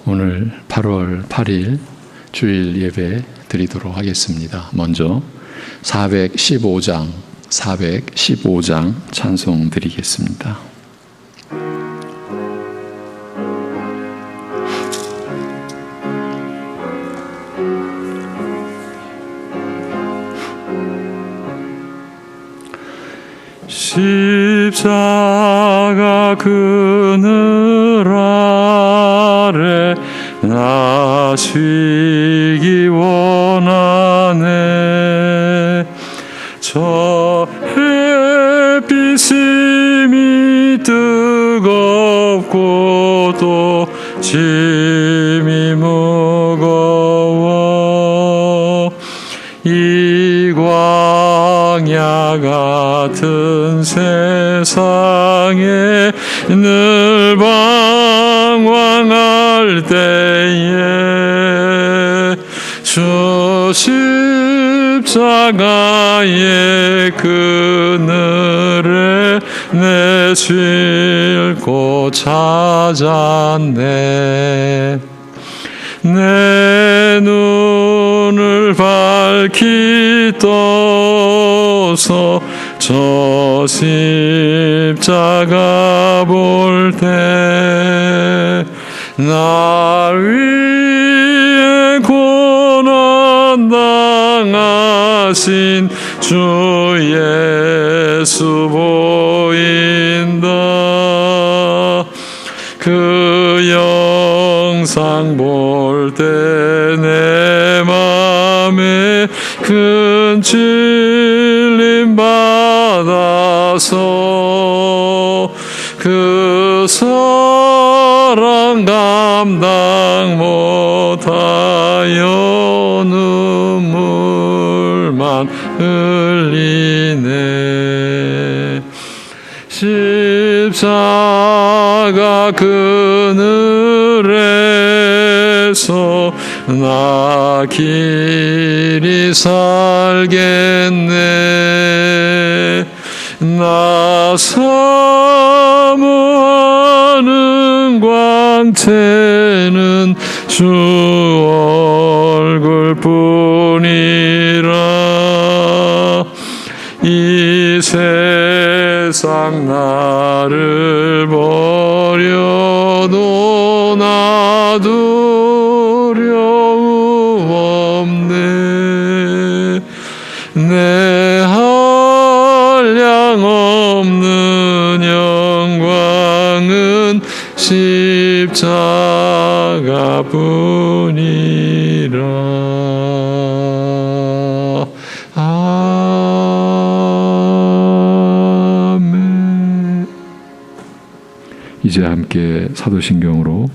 오늘 8월 8일 주일 예배 드리도록 하겠습니다. 먼저 415장 찬송 드리겠습니다. 십자가 그늘 아래 나 쉬기 원하네. 저 햇빛이 뜨겁고 또 짐이 무거워 이 광야 같은 세상에 늘 방황할 때에 주 십자가의 그늘에 내 쉴 곳 찾았네. 내 눈을 밝히 떠서 저 십자가 볼 때 날 위해 고난 당하신 주 예수 보인다. 그 영상 볼 때 내 맘에 큰 찔림 받아서 그 사랑 감당 못하여 눈물만 흘리네. 십자가 그늘에서 나 길이 살겠네. 나 사모하는 광채는 주 얼굴뿐이라. 이 세상 나를 버려도 나 두려움 없네. 내 한량 없는 영광은 십자가뿐이라. 아멘. 이제 함께 사도신경으로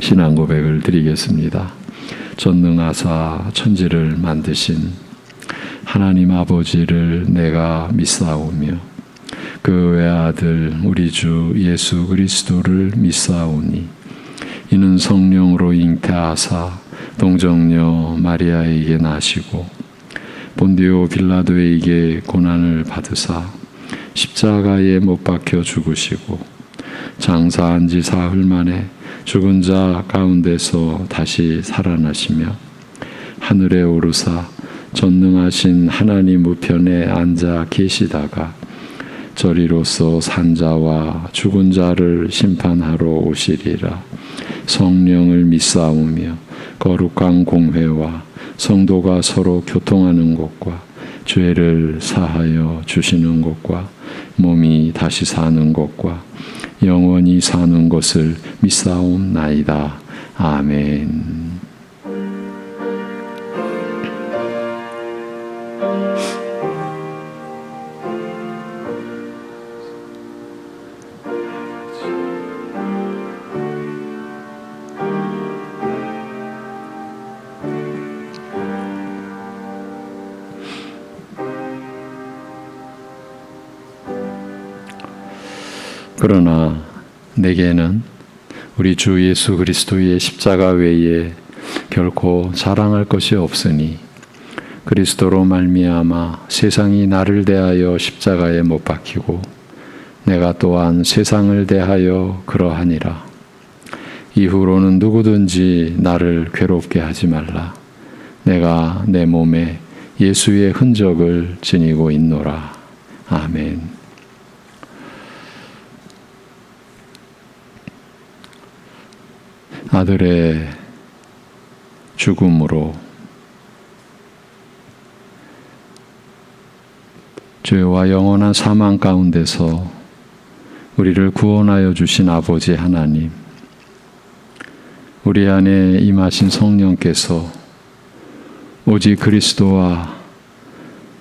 신앙 고백을 드리겠습니다. 전능하사 천지를 만드신 하나님 아버지를 내가 믿사오며 그 외아들 우리 주 예수 그리스도를 믿사오니 이는 성령으로 잉태하사 동정녀 마리아에게 나시고 본디오 빌라도에게 고난을 받으사 십자가에 못 박혀 죽으시고 장사한 지 사흘 만에 죽은 자 가운데서 다시 살아나시며 하늘에 오르사 전능하신 하나님 우편에 앉아 계시다가 저리로서 산자와 죽은 자를 심판하러 오시리라. 성령을 믿사오며 거룩한 공회와 성도가 서로 교통하는 것과 죄를 사하여 주시는 것과 몸이 다시 사는 것과 영원히 사는 것을 믿사옵나이다. 아멘. 그러나 내게는 우리 주 예수 그리스도의 십자가 외에 결코 자랑할 것이 없으니 그리스도로 말미암아 세상이 나를 대하여 십자가에 못 박히고 내가 또한 세상을 대하여 그러하니라. 이후로는 누구든지 나를 괴롭게 하지 말라. 내가 내 몸에 예수의 흔적을 지니고 있노라. 아멘. 아들의 죽음으로 죄와 영원한 사망 가운데서 우리를 구원하여 주신 아버지 하나님, 우리 안에 임하신 성령께서 오직 그리스도와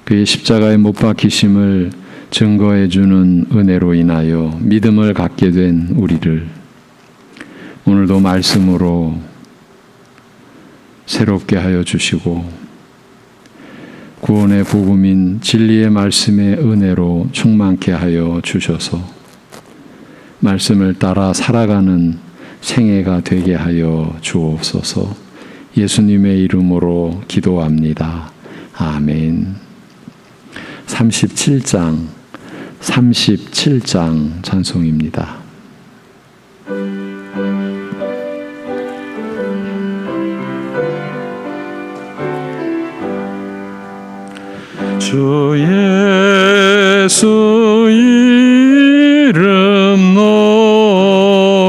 그의 십자가에 못 박히심을 증거해 주는 은혜로 인하여 믿음을 갖게 된 우리를 오늘도 말씀으로 새롭게 하여 주시고 구원의 복음인 진리의 말씀의 은혜로 충만케 하여 주셔서 말씀을 따라 살아가는 생애가 되게 하여 주옵소서. 예수님의 이름으로 기도합니다. 아멘. 37장 찬송입니다. 주 예수 이름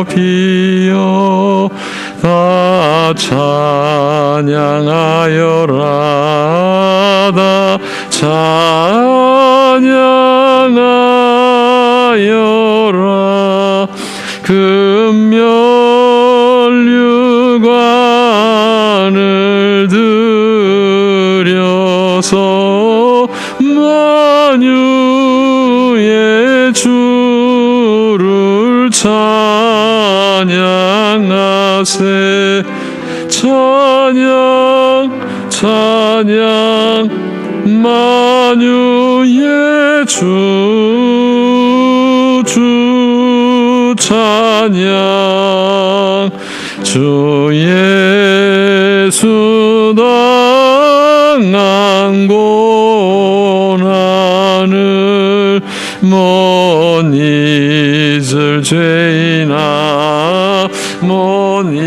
높이어 다 찬양하여라. 다 찬양하여라. 금면류관을 들여서 만유의 주를 찬양하세. 찬양 만유의 주 찬양. 주 예수 당한 고난을 못 잊을 죄인아, 못 잊을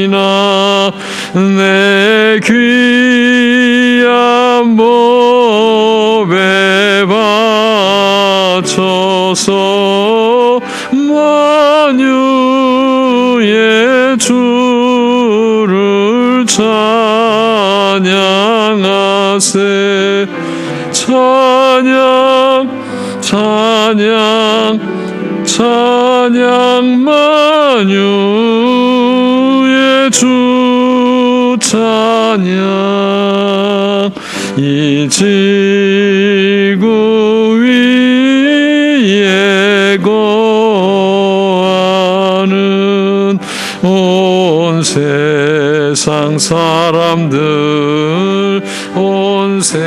죄인아, 내 귀한 몸에 바쳐서 만유의 주를 찬양하세. 찬양 만유의 주 찬양. 이 지구 위에 거하는 온 세상 사람들, 온 세상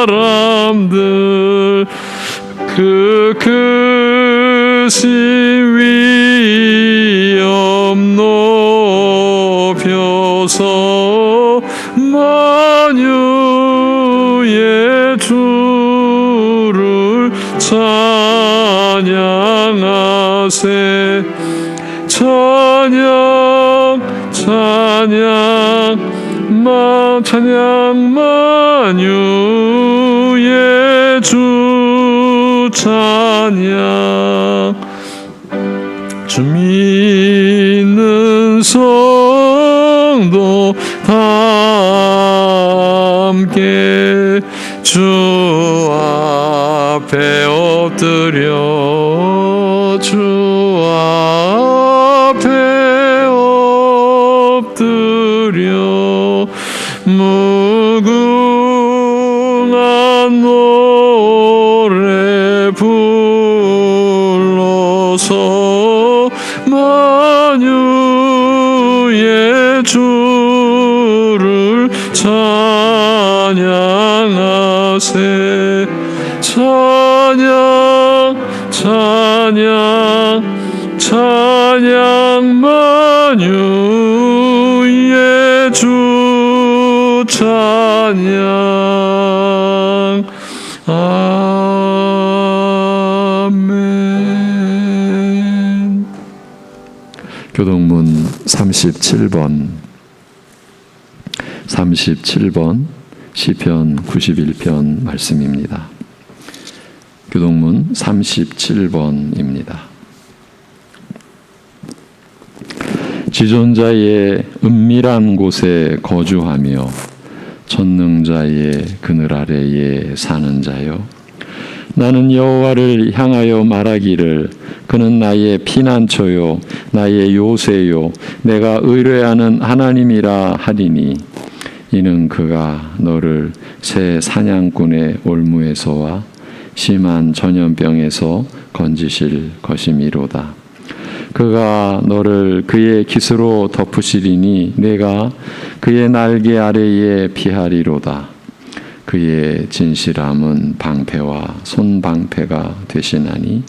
사람들 그 크신 위엄 높여서 만유의 주를 찬양하세. 찬양 만유의 주 찬양. 주 믿는 성도 다 함께 주 앞에 엎드려, 주 앞에 엎드려 무궁한 노래 불러서 만유의 주를 찬양하세. 찬양 만유의 주 찬양. 교동문 37번 시편 91편 말씀입니다. 교동문 37번입니다. 지존자의 은밀한 곳에 거주하며 전능자의 그늘 아래에 사는 자여, 나는 여호와를 향하여 말하기를 그는 나의 피난처요 나의 요새요 내가 의뢰하는 하나님이라 하리니, 이는 그가 너를 새 사냥꾼의 올무에서와 심한 전염병에서 건지실 것이미로다. 그가 너를 그의 깃으로 덮으시리니 내가 그의 날개 아래에 피하리로다. 그의 진실함은 방패와 손방패가 되시나니,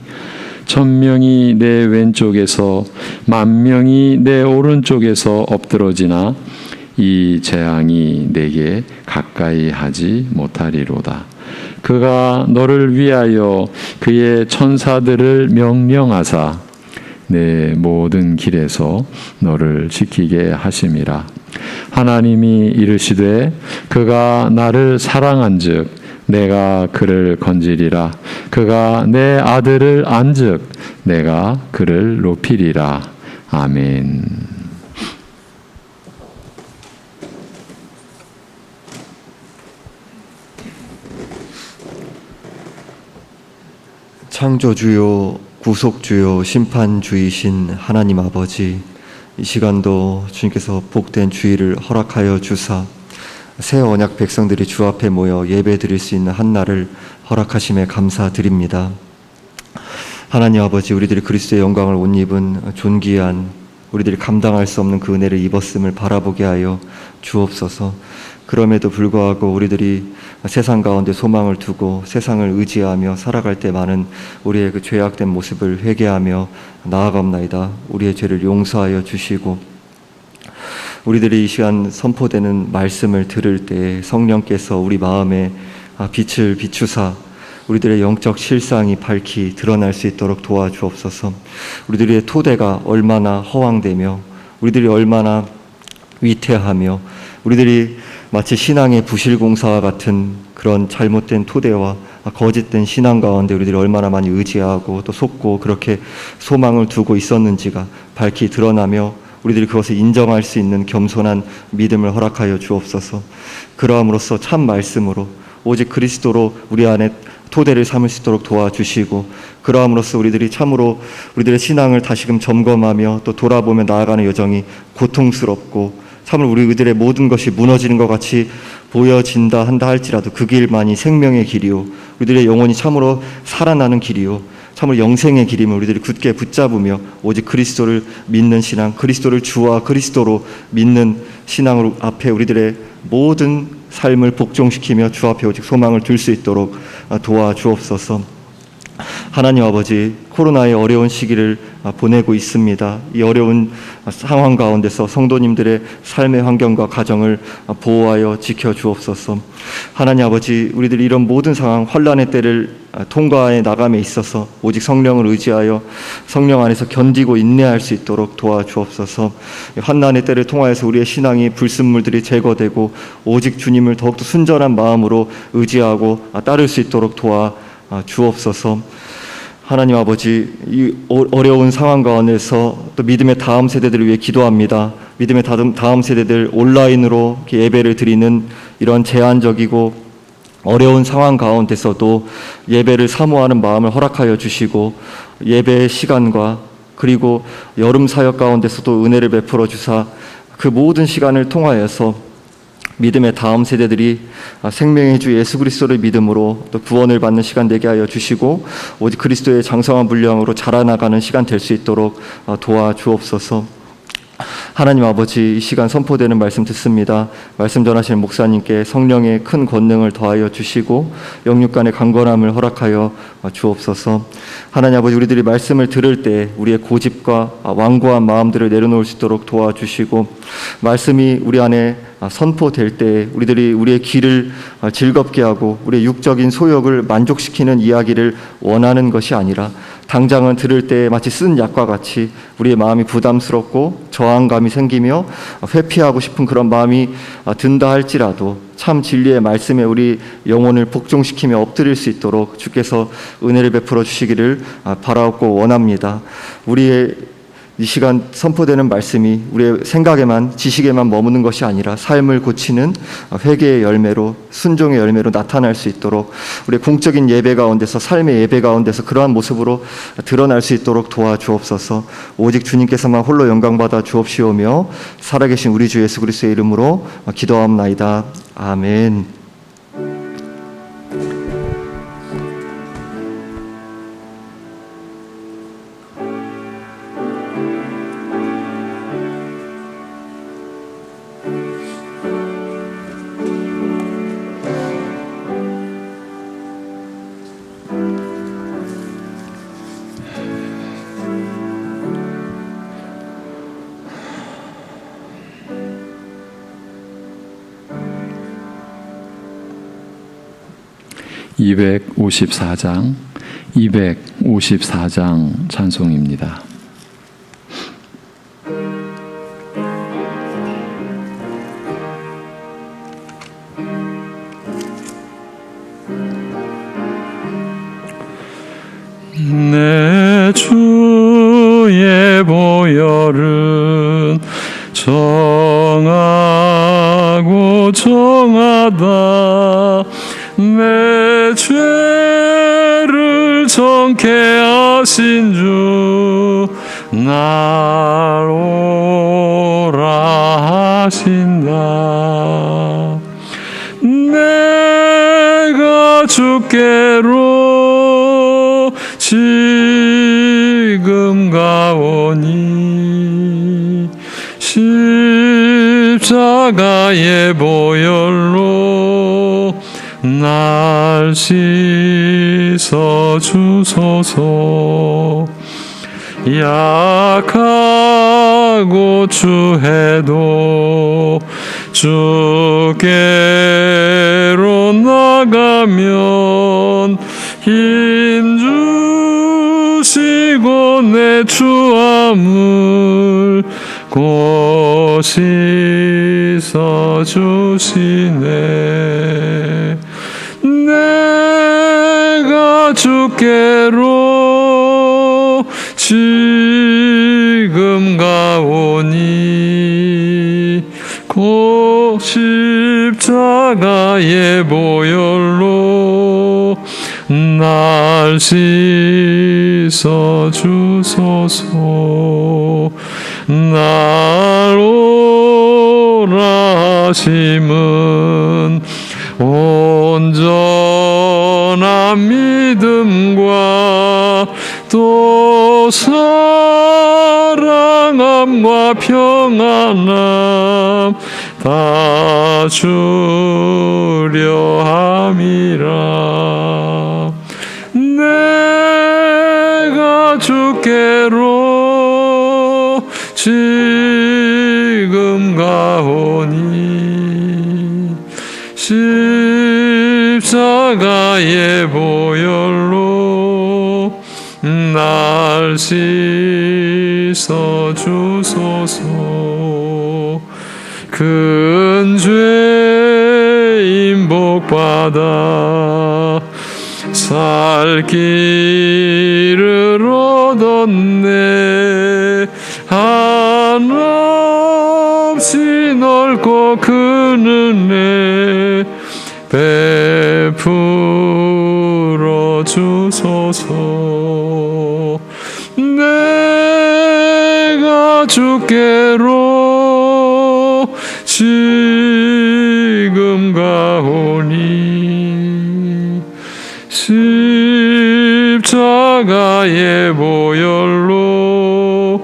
1000명이 내 왼쪽에서 10,000명이 내 오른쪽에서 엎드러지나 이 재앙이 내게 가까이 하지 못하리로다. 그가 너를 위하여 그의 천사들을 명령하사 내 모든 길에서 너를 지키게 하심이라. 하나님이 이르시되 그가 나를 사랑한즉 내가 그를 건지리라. 그가 내 아들을 안즉 내가 그를 높이리라. 아멘. 창조주요 구속주요 심판주이신 하나님 아버지, 이 시간도 주님께서 복된 주일을 허락하여 주사 새 언약 백성들이 주 앞에 모여 예배 드릴 수 있는 한날을 허락하심에 감사드립니다. 하나님 아버지, 우리들이 그리스도의 영광을 옷 입은 존귀한, 우리들이 감당할 수 없는 그 은혜를 입었음을 바라보게 하여 주옵소서. 그럼에도 불구하고 우리들이 세상 가운데 소망을 두고 세상을 의지하며 살아갈 때 많은 우리의 그 죄악된 모습을 회개하며 나아갑나이다. 우리의 죄를 용서하여 주시고, 우리들이 이 시간 선포되는 말씀을 들을 때 성령께서 우리 마음에 빛을 비추사 우리들의 영적 실상이 밝히 드러날 수 있도록 도와주옵소서. 우리들의 토대가 얼마나 허황되며 우리들이 얼마나 위태하며 우리들이 마치 신앙의 부실공사와 같은 그런 잘못된 토대와 거짓된 신앙 가운데 우리들이 얼마나 많이 의지하고 또 속고 그렇게 소망을 두고 있었는지가 밝히 드러나며 우리들이 그것을 인정할 수 있는 겸손한 믿음을 허락하여 주옵소서. 그러함으로써 참 말씀으로 오직 그리스도로 우리 안에 토대를 삼을 수 있도록 도와주시고, 그러함으로써 우리들이 참으로 우리들의 신앙을 다시금 점검하며 또 돌아보며 나아가는 여정이 고통스럽고 참으로 우리들의 모든 것이 무너지는 것 같이 보여진다 한다 할지라도 그 길만이 생명의 길이요 우리들의 영혼이 참으로 살아나는 길이요 참으로 영생의 길임을 우리들이 굳게 붙잡으며 오직 그리스도를 믿는 신앙, 그리스도를 주와 그리스도로 믿는 신앙으로 앞에 우리들의 모든 삶을 복종시키며 주 앞에 오직 소망을 둘 수 있도록 도와주옵소서. 하나님 아버지, 코로나의 어려운 시기를 보내고 있습니다. 이 어려운 상황 가운데서 성도님들의 삶의 환경과 가정을 보호하여 지켜주옵소서. 하나님 아버지, 우리들이 이런 모든 상황, 환난의 때를 통과해 나감에 있어서 오직 성령을 의지하여 성령 안에서 견디고 인내할 수 있도록 도와주옵소서. 환난의 때를 통하여서 우리의 신앙이 불순물들이 제거되고 오직 주님을 더욱더 순전한 마음으로 의지하고 따를 수 있도록 주옵소서. 하나님 아버지, 이 어려운 상황 가운데서 또 믿음의 다음 세대들을 위해 기도합니다. 믿음의 다음 세대들 온라인으로 예배를 드리는 이런 제한적이고 어려운 상황 가운데서도 예배를 사모하는 마음을 허락하여 주시고, 예배의 시간과 그리고 여름 사역 가운데서도 은혜를 베풀어 주사 그 모든 시간을 통하여서 믿음의 다음 세대들이 생명의 주 예수 그리스도를 믿음으로 또 구원을 받는 시간 되게 하여 주시고 오직 그리스도의 장성한 분량으로 자라나가는 시간 될 수 있도록 도와주옵소서. 하나님 아버지, 이 시간 선포되는 말씀 듣습니다. 말씀 전하시는 목사님께 성령의 큰 권능을 더하여 주시고 영육간의 강건함을 허락하여 주옵소서. 하나님 아버지, 우리들이 말씀을 들을 때 우리의 고집과 완고한 마음들을 내려놓을 수 있도록 도와주시고, 말씀이 우리 안에 선포될 때 우리들이 우리의 귀를 즐겁게 하고 우리의 육적인 소욕을 만족시키는 이야기를 원하는 것이 아니라 당장은 들을 때 마치 쓴 약과 같이 우리의 마음이 부담스럽고 저항감이 생기며 회피하고 싶은 그런 마음이 든다 할지라도 참 진리의 말씀에 우리 영혼을 복종시키며 엎드릴 수 있도록 주께서 은혜를 베풀어 주시기를 바라옵고 원합니다. 우리의 이 시간 선포되는 말씀이 우리의 생각에만, 지식에만 머무는 것이 아니라 삶을 고치는 회개의 열매로, 순종의 열매로 나타날 수 있도록 우리의 공적인 예배 가운데서, 삶의 예배 가운데서 그러한 모습으로 드러날 수 있도록 도와주옵소서. 오직 주님께서만 홀로 영광받아 주옵시오며 살아계신 우리 주 예수 그리스도의 이름으로 기도하옵나이다. 아멘. (254장) 찬송입니다. 내 주의 보혈은 정하고 정하다. 내 죄를 정케 하신 주 날 오라 하신다. 내가 주께로 지금 가오니 십자가의 보혈로 날 씻어 주소서. 약하고 추해도 주께로 나가면 힘 주시고 내 추함을 곧 씻어 주시네. 내가 주께로 지금 가오니 곧 십자가의 보혈로 날 씻어 주소서. 날 오라 하심은 온전한 믿음과 또 사랑함과 평안함 다 주려 함이라. 내가 주께로 지금 가오니 십자가의 보혈로 날 씻어 주소서. 큰 죄인 복받아 살 길을 얻었네. 한없이 넓고 큰 은혜 베풀어 주소서. 내가 주께로 지금 가오니 십자가의 보혈로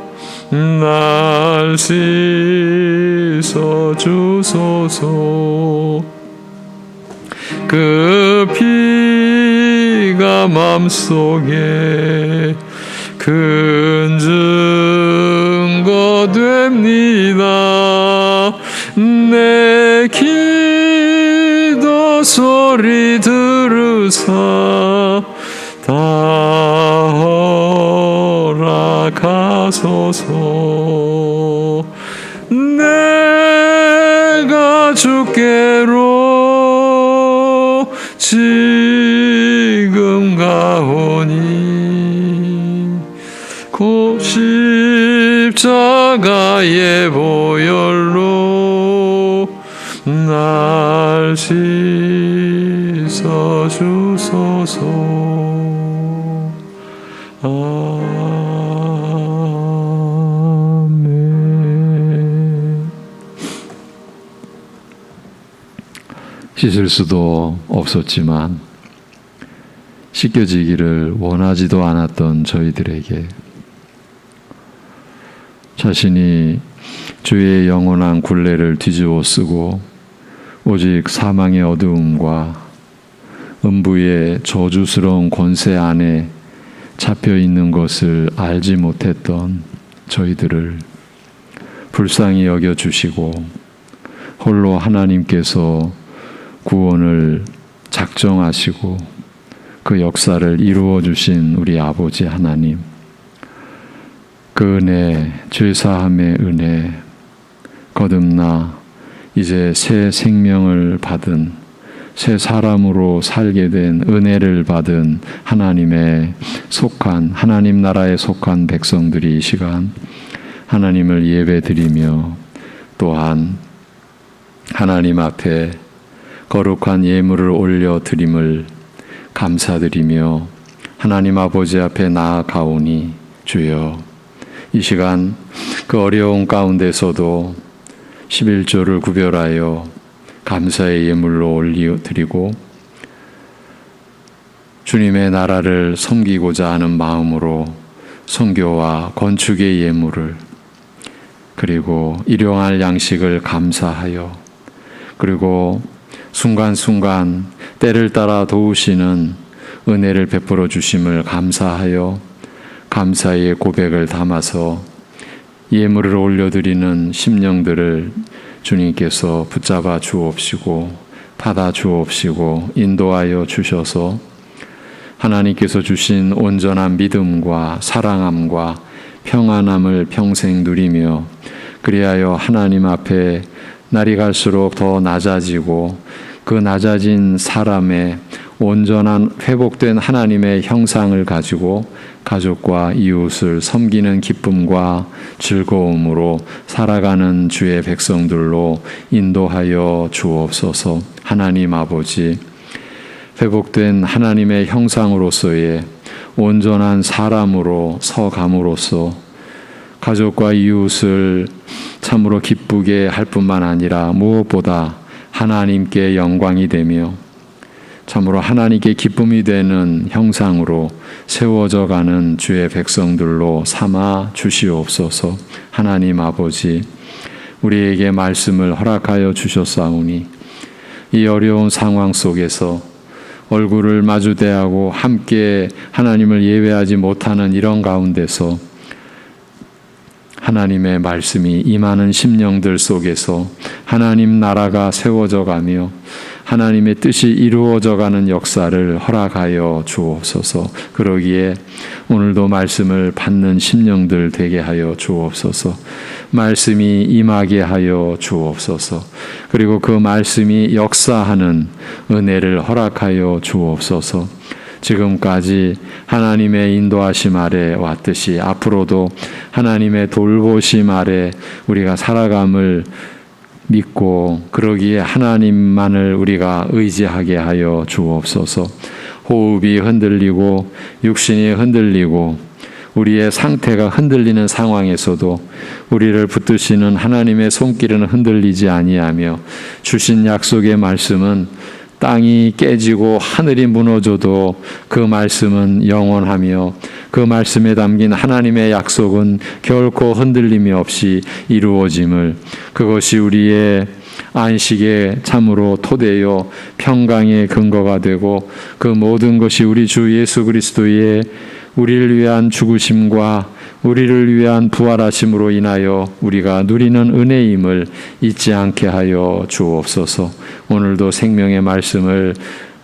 날 씻어 주소서. 그 피가 맘속에 큰 증거 됩니다. 내 기도 소리 들으사 다 주옵소서. 내가 주께로 지금 가오니 곧 십자가의 보혈로 날 씻어 주소서. 아멘. 씻을 수도 없었지만 씻겨지기를 원하지도 않았던 저희들에게 자신이 주의 영원한 굴레를 뒤집어 쓰고 오직 사망의 어두움과 음부의 저주스러운 권세 안에 잡혀 있는 것을 알지 못했던 저희들을 불쌍히 여겨 주시고 홀로 하나님께서 구원을 작정하시고 그 역사를 이루어 주신 우리 아버지 하나님, 그 은혜, 죄사함의 은혜, 거듭나 이제 새 생명을 받은 새 사람으로 살게 된 은혜를 받은 하나님의 속한 하나님 나라에 속한 백성들이 이 시간 하나님을 예배드리며 또한 하나님 앞에 거룩한 예물을 올려드림을 감사드리며 하나님 아버지 앞에 나아가오니 주여 이 시간 그 어려운 가운데서도 11조를 구별하여 감사의 예물로 올려드리고 주님의 나라를 섬기고자 하는 마음으로 선교와 건축의 예물을 그리고 일용할 양식을 감사하여 그리고 순간순간 때를 따라 도우시는 은혜를 베풀어 주심을 감사하여 감사의 고백을 담아서 예물을 올려드리는 심령들을 주님께서 붙잡아 주옵시고 받아 주옵시고 인도하여 주셔서 하나님께서 주신 온전한 믿음과 사랑함과 평안함을 평생 누리며 그리하여 하나님 앞에 날이 갈수록 더 낮아지고 그 낮아진 사람의 온전한 회복된 하나님의 형상을 가지고 가족과 이웃을 섬기는 기쁨과 즐거움으로 살아가는 주의 백성들로 인도하여 주옵소서. 하나님 아버지, 회복된 하나님의 형상으로서의 온전한 사람으로 서감으로써 가족과 이웃을 참으로 기쁘게 할 뿐만 아니라 무엇보다 하나님께 영광이 되며 참으로 하나님께 기쁨이 되는 형상으로 세워져 가는 주의 백성들로 삼아 주시옵소서. 하나님 아버지, 우리에게 말씀을 허락하여 주셨사오니 이 어려운 상황 속에서 얼굴을 마주대하고 함께 하나님을 예배하지 못하는 이런 가운데서 하나님의 말씀이 임하는 심령들 속에서 하나님 나라가 세워져 가며 하나님의 뜻이 이루어져 가는 역사를 허락하여 주옵소서. 그러기에 오늘도 말씀을 받는 심령들 되게 하여 주옵소서. 말씀이 임하게 하여 주옵소서. 그리고 그 말씀이 역사하는 은혜를 허락하여 주옵소서. 지금까지 하나님의 인도하심 아래 왔듯이 앞으로도 하나님의 돌보심 아래 우리가 살아감을 믿고 그러기에 하나님만을 우리가 의지하게 하여 주옵소서. 호흡이 흔들리고 육신이 흔들리고 우리의 상태가 흔들리는 상황에서도 우리를 붙드시는 하나님의 손길은 흔들리지 아니하며 주신 약속의 말씀은 땅이 깨지고 하늘이 무너져도 그 말씀은 영원하며 그 말씀에 담긴 하나님의 약속은 결코 흔들림이 없이 이루어짐을, 그것이 우리의 안식의 참으로 토대요 평강의 근거가 되고 그 모든 것이 우리 주 예수 그리스도의 우리를 위한 죽으심과 우리를 위한 부활하심으로 인하여 우리가 누리는 은혜임을 잊지 않게 하여 주옵소서. 오늘도 생명의 말씀을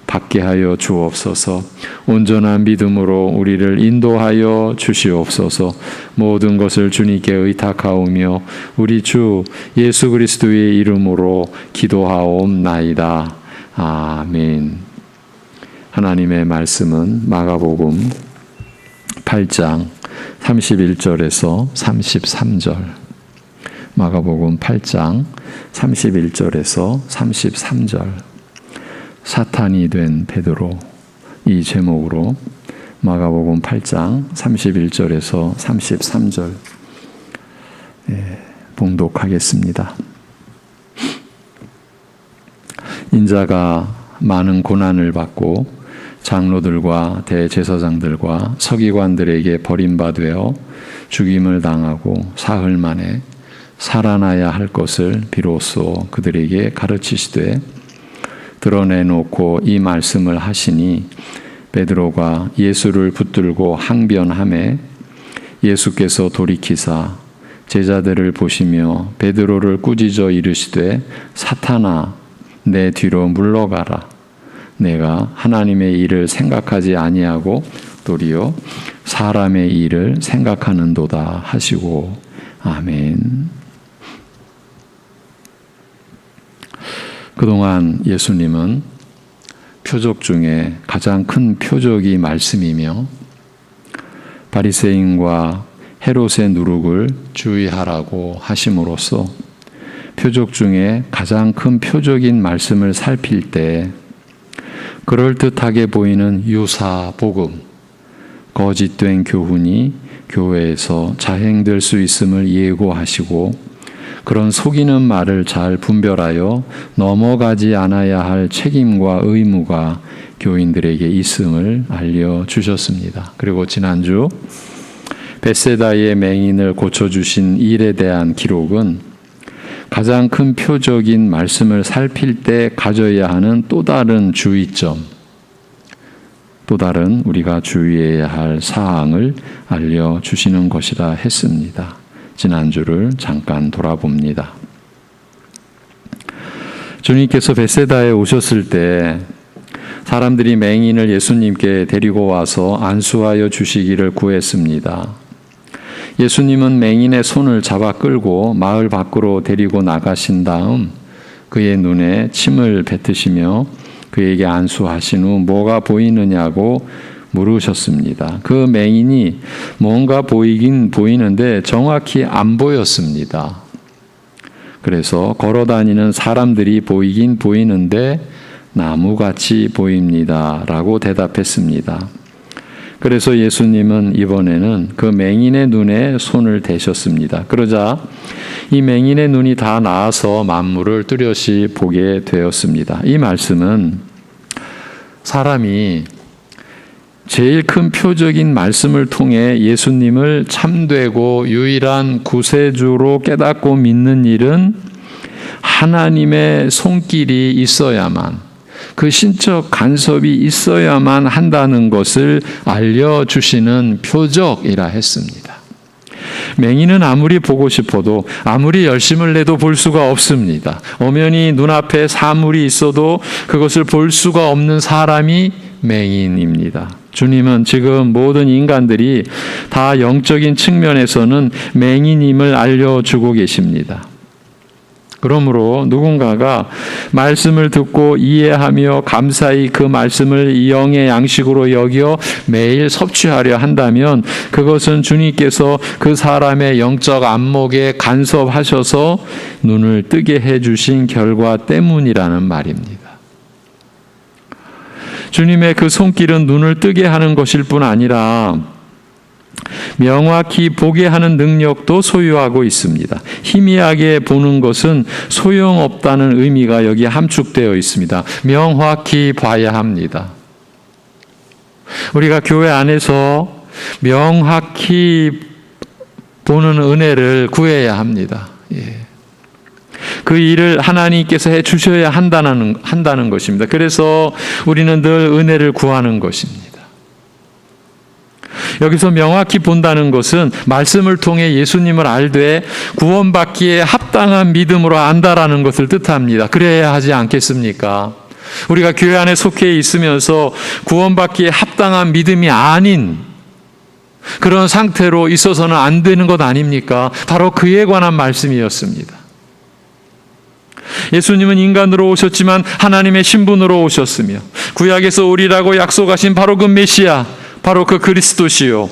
받게 하여 주옵소서. 온전한 믿음으로 우리를 인도하여 주시옵소서. 모든 것을 주님께 의탁하오며 우리 주 예수 그리스도의 이름으로 기도하옵나이다. 아멘. 하나님의 말씀은 마가복음 8장 31절에서 33절. 마가복음 8장 31절에서 33절. 사탄이 된 베드로, 이 제목으로 마가복음 8장 31절에서 33절 봉독하겠습니다. 인자가 많은 고난을 받고 장로들과 대제사장들과 서기관들에게 버림받아 죽임을 당하고 사흘 만에 살아나야 할 것을 비로소 그들에게 가르치시되 드러내놓고 이 말씀을 하시니 베드로가 예수를 붙들고 항변하매 예수께서 돌이키사 제자들을 보시며 베드로를 꾸짖어 이르시되 사탄아 내 뒤로 물러가라. 내가 하나님의 일을 생각하지 아니하고 도리어 사람의 일을 생각하는도다 하시고 아멘. 그동안 예수님은 표적 중에 가장 큰 표적이 말씀이며 바리새인과 헤롯의 누룩을 주의하라고 하심으로써 표적 중에 가장 큰 표적인 말씀을 살필 때 그럴듯하게 보이는 유사 복음, 거짓된 교훈이 교회에서 자행될 수 있음을 예고하시고 그런 속이는 말을 잘 분별하여 넘어가지 않아야 할 책임과 의무가 교인들에게 있음을 알려주셨습니다. 그리고 지난주 벳세다의 맹인을 고쳐주신 일에 대한 기록은 가장 큰 표적인 말씀을 살필 때 가져야 하는 또 다른 주의점, 또 다른 우리가 주의해야 할 사항을 알려주시는 것이라 했습니다. 지난주를 잠깐 돌아봅니다. 주님께서 벳세다에 오셨을 때 사람들이 맹인을 예수님께 데리고 와서 안수하여 주시기를 구했습니다. 예수님은 맹인의 손을 잡아 끌고 마을 밖으로 데리고 나가신 다음 그의 눈에 침을 뱉으시며 그에게 안수하신 후 뭐가 보이느냐고 물으셨습니다. 그 맹인이 뭔가 보이긴 보이는데 정확히 안 보였습니다. 그래서 걸어다니는 사람들이 보이긴 보이는데 나무같이 보입니다. 라고 대답했습니다. 그래서 예수님은 이번에는 그 맹인의 눈에 손을 대셨습니다. 그러자 이 맹인의 눈이 다 나아서 만물을 뚜렷이 보게 되었습니다. 이 말씀은 사람이 제일 큰 표적인 말씀을 통해 예수님을 참되고 유일한 구세주로 깨닫고 믿는 일은 하나님의 손길이 있어야만, 그 신적 간섭이 있어야만 한다는 것을 알려주시는 표적이라 했습니다. 맹인은 아무리 보고 싶어도 아무리 열심을 내도 볼 수가 없습니다. 엄연히 눈앞에 사물이 있어도 그것을 볼 수가 없는 사람이 맹인입니다. 주님은 지금 모든 인간들이 다 영적인 측면에서는 맹인임을 알려주고 계십니다. 그러므로 누군가가 말씀을 듣고 이해하며 감사히 그 말씀을 영의 양식으로 여겨 매일 섭취하려 한다면 그것은 주님께서 그 사람의 영적 안목에 간섭하셔서 눈을 뜨게 해주신 결과 때문이라는 말입니다. 주님의 그 손길은 눈을 뜨게 하는 것일 뿐 아니라 명확히 보게 하는 능력도 소유하고 있습니다. 희미하게 보는 것은 소용없다는 의미가 여기 함축되어 있습니다. 명확히 봐야 합니다. 우리가 교회 안에서 명확히 보는 은혜를 구해야 합니다. 그 일을 하나님께서 해 주셔야 한다는 것입니다. 그래서 우리는 늘 은혜를 구하는 것입니다. 여기서 명확히 본다는 것은 말씀을 통해 예수님을 알되 구원받기에 합당한 믿음으로 안다라는 것을 뜻합니다. 그래야 하지 않겠습니까? 우리가 교회 안에 속해 있으면서 구원받기에 합당한 믿음이 아닌 그런 상태로 있어서는 안 되는 것 아닙니까? 바로 그에 관한 말씀이었습니다. 예수님은 인간으로 오셨지만 하나님의 신분으로 오셨으며 구약에서 오리라고 약속하신 바로 그 메시아, 바로 그 그리스도시요,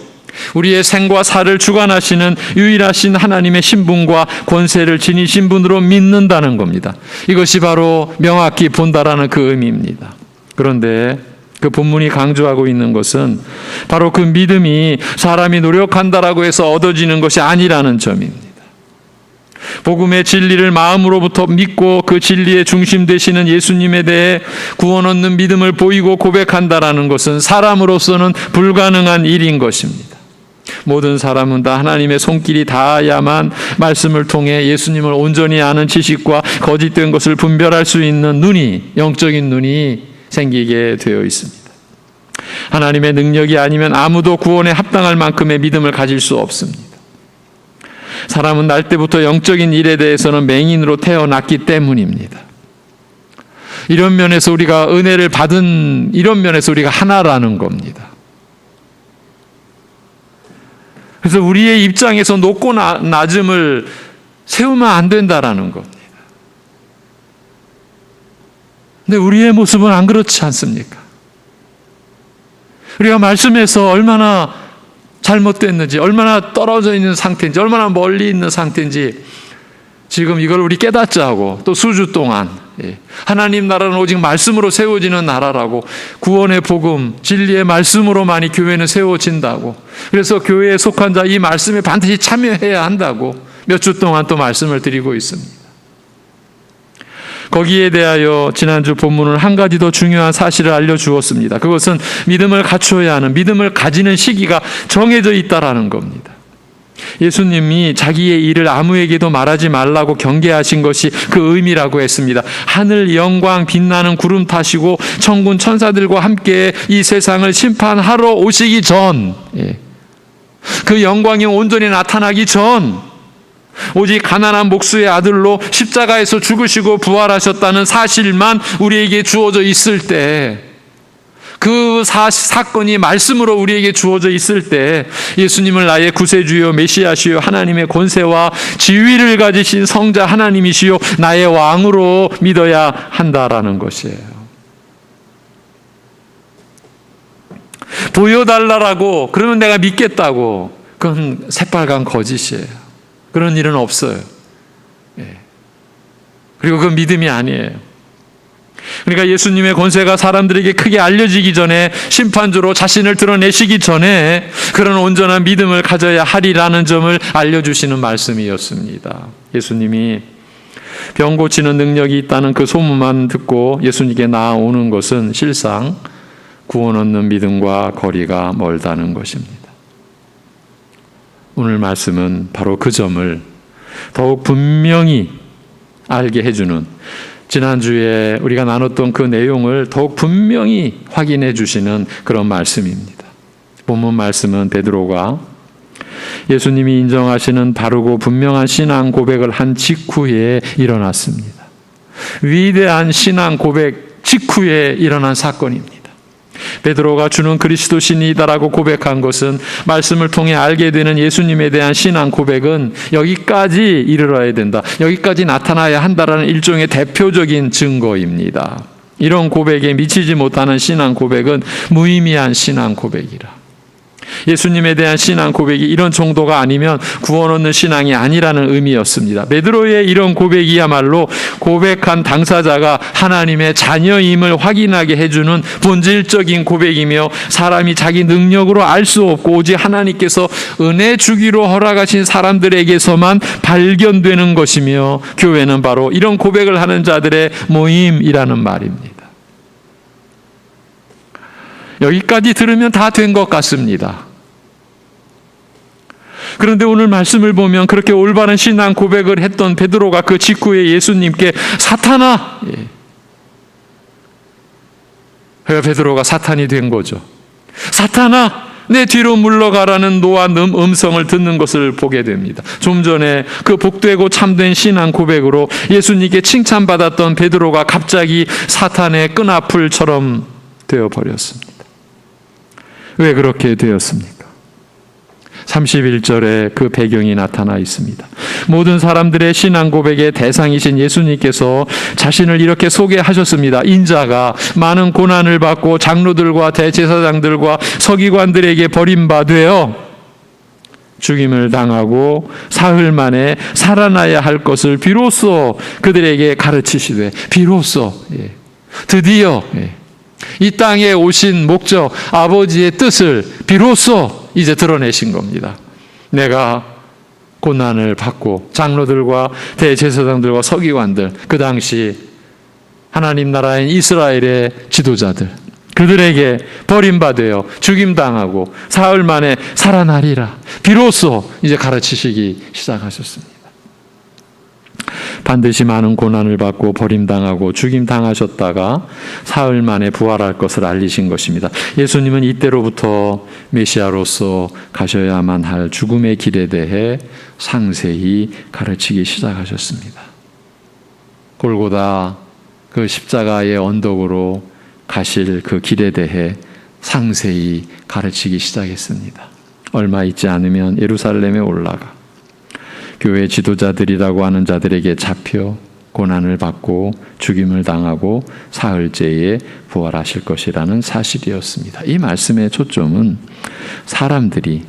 우리의 생과 사를 주관하시는 유일하신 하나님의 신분과 권세를 지니신 분으로 믿는다는 겁니다. 이것이 바로 명확히 본다라는 그 의미입니다. 그런데 그 본문이 강조하고 있는 것은 바로 그 믿음이 사람이 노력한다라고 해서 얻어지는 것이 아니라는 점입니다. 복음의 진리를 마음으로부터 믿고 그 진리의 중심 되시는 예수님에 대해 구원 얻는 믿음을 보이고 고백한다라는 것은 사람으로서는 불가능한 일인 것입니다. 모든 사람은 다 하나님의 손길이 닿아야만 말씀을 통해 예수님을 온전히 아는 지식과 거짓된 것을 분별할 수 있는 눈이, 영적인 눈이 생기게 되어 있습니다. 하나님의 능력이 아니면 아무도 구원에 합당할 만큼의 믿음을 가질 수 없습니다. 사람은 날 때부터 영적인 일에 대해서는 맹인으로 태어났기 때문입니다. 이런 면에서 우리가 은혜를 받은, 이런 면에서 우리가 하나라는 겁니다. 그래서 우리의 입장에서 높고 낮음을 세우면 안 된다라는 겁니다. 근데 우리의 모습은 안 그렇지 않습니까? 우리가 말씀에서 얼마나 잘못됐는지, 얼마나 떨어져 있는 상태인지, 얼마나 멀리 있는 상태인지 지금 이걸 우리 깨닫자고, 또 수주 동안 하나님 나라는 오직 말씀으로 세워지는 나라라고, 구원의 복음, 진리의 말씀으로만이 교회는 세워진다고, 그래서 교회에 속한 자 이 말씀에 반드시 참여해야 한다고 몇 주 동안 또 말씀을 드리고 있습니다. 거기에 대하여 지난주 본문은 한 가지 더 중요한 사실을 알려주었습니다. 그것은 믿음을 갖춰야 하는, 믿음을 가지는 시기가 정해져 있다라는 겁니다. 예수님이 자기의 일을 아무에게도 말하지 말라고 경계하신 것이 그 의미라고 했습니다. 하늘 영광 빛나는 구름 타시고 천군 천사들과 함께 이 세상을 심판하러 오시기 전, 그 영광이 온전히 나타나기 전, 오직 가난한 목수의 아들로 십자가에서 죽으시고 부활하셨다는 사실만 우리에게 주어져 있을 때, 그 사건이 말씀으로 우리에게 주어져 있을 때 예수님을 나의 구세주요 메시아시요 하나님의 권세와 지위를 가지신 성자 하나님이시요 나의 왕으로 믿어야 한다라는 것이에요. 보여달라고 그러면 내가 믿겠다고, 그건 새빨간 거짓이에요. 그런 일은 없어요. 그리고 그건 믿음이 아니에요. 그러니까 예수님의 권세가 사람들에게 크게 알려지기 전에, 심판주로 자신을 드러내시기 전에 그런 온전한 믿음을 가져야 하리라는 점을 알려주시는 말씀이었습니다. 예수님이 병 고치는 능력이 있다는 그 소문만 듣고 예수님께 나아오는 것은 실상 구원 얻는 믿음과 거리가 멀다는 것입니다. 오늘 말씀은 바로 그 점을 더욱 분명히 알게 해주는, 지난주에 우리가 나눴던 그 내용을 더욱 분명히 확인해 주시는 그런 말씀입니다. 본문 말씀은 베드로가 예수님이 인정하시는 바르고 분명한 신앙 고백을 한 직후에 일어났습니다. 위대한 신앙 고백 직후에 일어난 사건입니다. 베드로가 주는 그리스도 신이다라고 고백한 것은, 말씀을 통해 알게 되는 예수님에 대한 신앙 고백은 여기까지 이르러야 된다, 여기까지 나타나야 한다라는 일종의 대표적인 증거입니다. 이런 고백에 미치지 못하는 신앙 고백은 무의미한 신앙 고백이라. 예수님에 대한 신앙 고백이 이런 정도가 아니면 구원 얻는 신앙이 아니라는 의미였습니다. 베드로의 이런 고백이야말로 고백한 당사자가 하나님의 자녀임을 확인하게 해주는 본질적인 고백이며, 사람이 자기 능력으로 알 수 없고 오직 하나님께서 은혜 주기로 허락하신 사람들에게서만 발견되는 것이며, 교회는 바로 이런 고백을 하는 자들의 모임이라는 말입니다. 여기까지 들으면 다 된 것 같습니다. 그런데 오늘 말씀을 보면 그렇게 올바른 신앙 고백을 했던 베드로가 그 직후에 예수님께 사탄아, 그래서 베드로가 사탄이 된 거죠. 사탄아, 내 뒤로 물러가라는 노아 음성을 듣는 것을 보게 됩니다. 좀 전에 그 복되고 참된 신앙 고백으로 예수님께 칭찬받았던 베드로가 갑자기 사탄의 끈아풀처럼 되어버렸습니다. 왜 그렇게 되었습니까? 31절에 그 배경이 나타나 있습니다. 모든 사람들의 신앙 고백의 대상이신 예수님께서 자신을 이렇게 소개하셨습니다. 인자가 많은 고난을 받고 장로들과 대제사장들과 서기관들에게 버림받되어 죽임을 당하고 사흘 만에 살아나야 할 것을 비로소 그들에게 가르치시되, 비로소, 드디어 이 땅에 오신 목적, 아버지의 뜻을 비로소 이제 드러내신 겁니다. 내가 고난을 받고 장로들과 대제사장들과 서기관들, 그 당시 하나님 나라인 이스라엘의 지도자들, 그들에게 버림받아 죽임당하고 사흘 만에 살아나리라, 비로소 이제 가르치시기 시작하셨습니다. 반드시 많은 고난을 받고 버림당하고 죽임당하셨다가 사흘 만에 부활할 것을 알리신 것입니다. 예수님은 이때로부터 메시아로서 가셔야만 할 죽음의 길에 대해 상세히 가르치기 시작하셨습니다. 골고다 그 십자가의 언덕으로 가실 그 길에 대해 상세히 가르치기 시작했습니다. 얼마 있지 않으면 예루살렘에 올라가 교회 지도자들이라고 하는 자들에게 잡혀 고난을 받고 죽임을 당하고 사흘째에 부활하실 것이라는 사실이었습니다. 이 말씀의 초점은 사람들이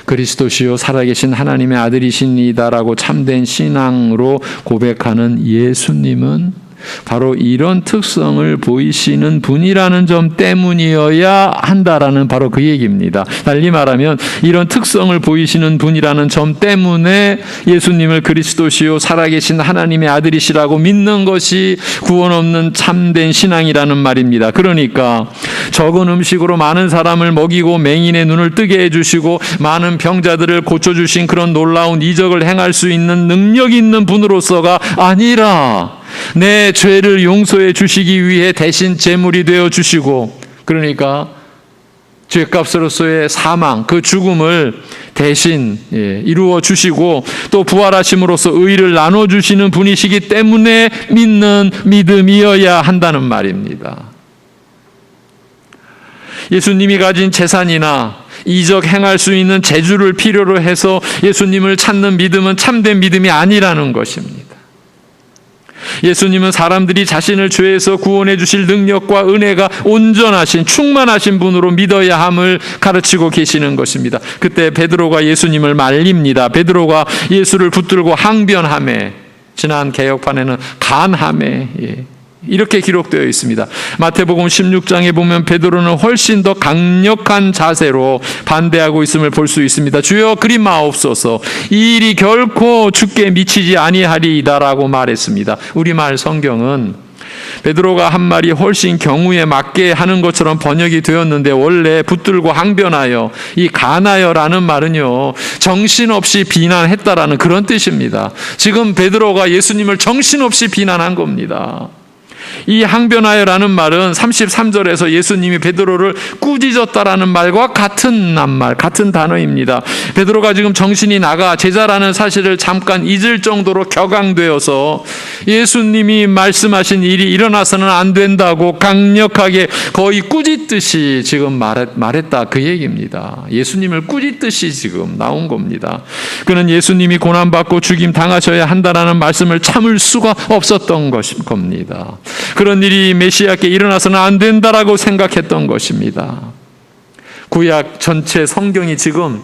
그리스도시요 살아계신 하나님의 아들이십니다라고 참된 신앙으로 고백하는 예수님은 바로 이런 특성을 보이시는 분이라는 점 때문이어야 한다라는 바로 그 얘기입니다. 달리 말하면 이런 특성을 보이시는 분이라는 점 때문에 예수님을 그리스도시요 살아계신 하나님의 아들이시라고 믿는 것이 구원 없는 참된 신앙이라는 말입니다. 그러니까 적은 음식으로 많은 사람을 먹이고 맹인의 눈을 뜨게 해주시고 많은 병자들을 고쳐주신 그런 놀라운 이적을 행할 수 있는 능력 있는 분으로서가 아니라 내 죄를 용서해 주시기 위해 대신 제물이 되어 주시고, 그러니까 죄값으로서의 사망, 그 죽음을 대신 이루어 주시고 또 부활하심으로써 의를 나눠 주시는 분이시기 때문에 믿는 믿음이어야 한다는 말입니다. 예수님이 가진 재산이나 이적 행할 수 있는 재주를 필요로 해서 예수님을 찾는 믿음은 참된 믿음이 아니라는 것입니다. 예수님은 사람들이 자신을 죄에서 구원해 주실 능력과 은혜가 온전하신 충만하신 분으로 믿어야 함을 가르치고 계시는 것입니다. 그때 베드로가 예수님을 말립니다. 베드로가 예수를 붙들고 항변하매, 지난 개역판에는 간하매, 이렇게 기록되어 있습니다. 마태복음 16장에 보면 베드로는 훨씬 더 강력한 자세로 반대하고 있음을 볼 수 있습니다. 주여 그리 마옵소서, 이 일이 결코 주께 미치지 아니하리이다라고 말했습니다. 우리말 성경은 베드로가 한 말이 훨씬 경우에 맞게 하는 것처럼 번역이 되었는데, 원래 붙들고 항변하여, 이 가나여라는 말은요 정신없이 비난했다라는 그런 뜻입니다. 지금 베드로가 예수님을 정신없이 비난한 겁니다. 이 항변하여라는 말은 33절에서 예수님이 베드로를 꾸짖었다라는 말과 같은 낱말, 같은 단어입니다. 베드로가 지금 정신이 나가 제자라는 사실을 잠깐 잊을 정도로 격앙되어서 예수님이 말씀하신 일이 일어나서는 안 된다고 강력하게 거의 꾸짖듯이 지금 말했다, 그 얘기입니다. 예수님을 꾸짖듯이 지금 나온 겁니다. 그는 예수님이 고난받고 죽임 당하셔야 한다라는 말씀을 참을 수가 없었던 겁니다. 그런 일이 메시아께 일어나서는 안 된다라고 생각했던 것입니다. 구약 전체 성경이 지금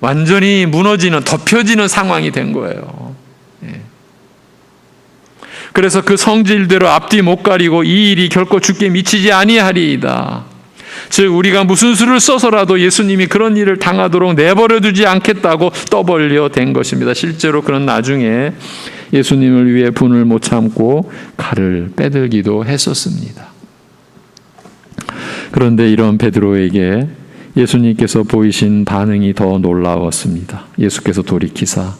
완전히 무너지는, 덮여지는 상황이 된 거예요. 그래서 그 성질대로 앞뒤 못 가리고 이 일이 결코 주께 미치지 아니하리이다. 즉 우리가 무슨 수를 써서라도 예수님이 그런 일을 당하도록 내버려 두지 않겠다고 떠벌려 댄 것입니다. 실제로 그런 나중에 예수님을 위해 분을 못 참고 칼을 빼들기도 했었습니다. 그런데 이런 베드로에게 예수님께서 보이신 반응이 더 놀라웠습니다. 예수께서 돌이키사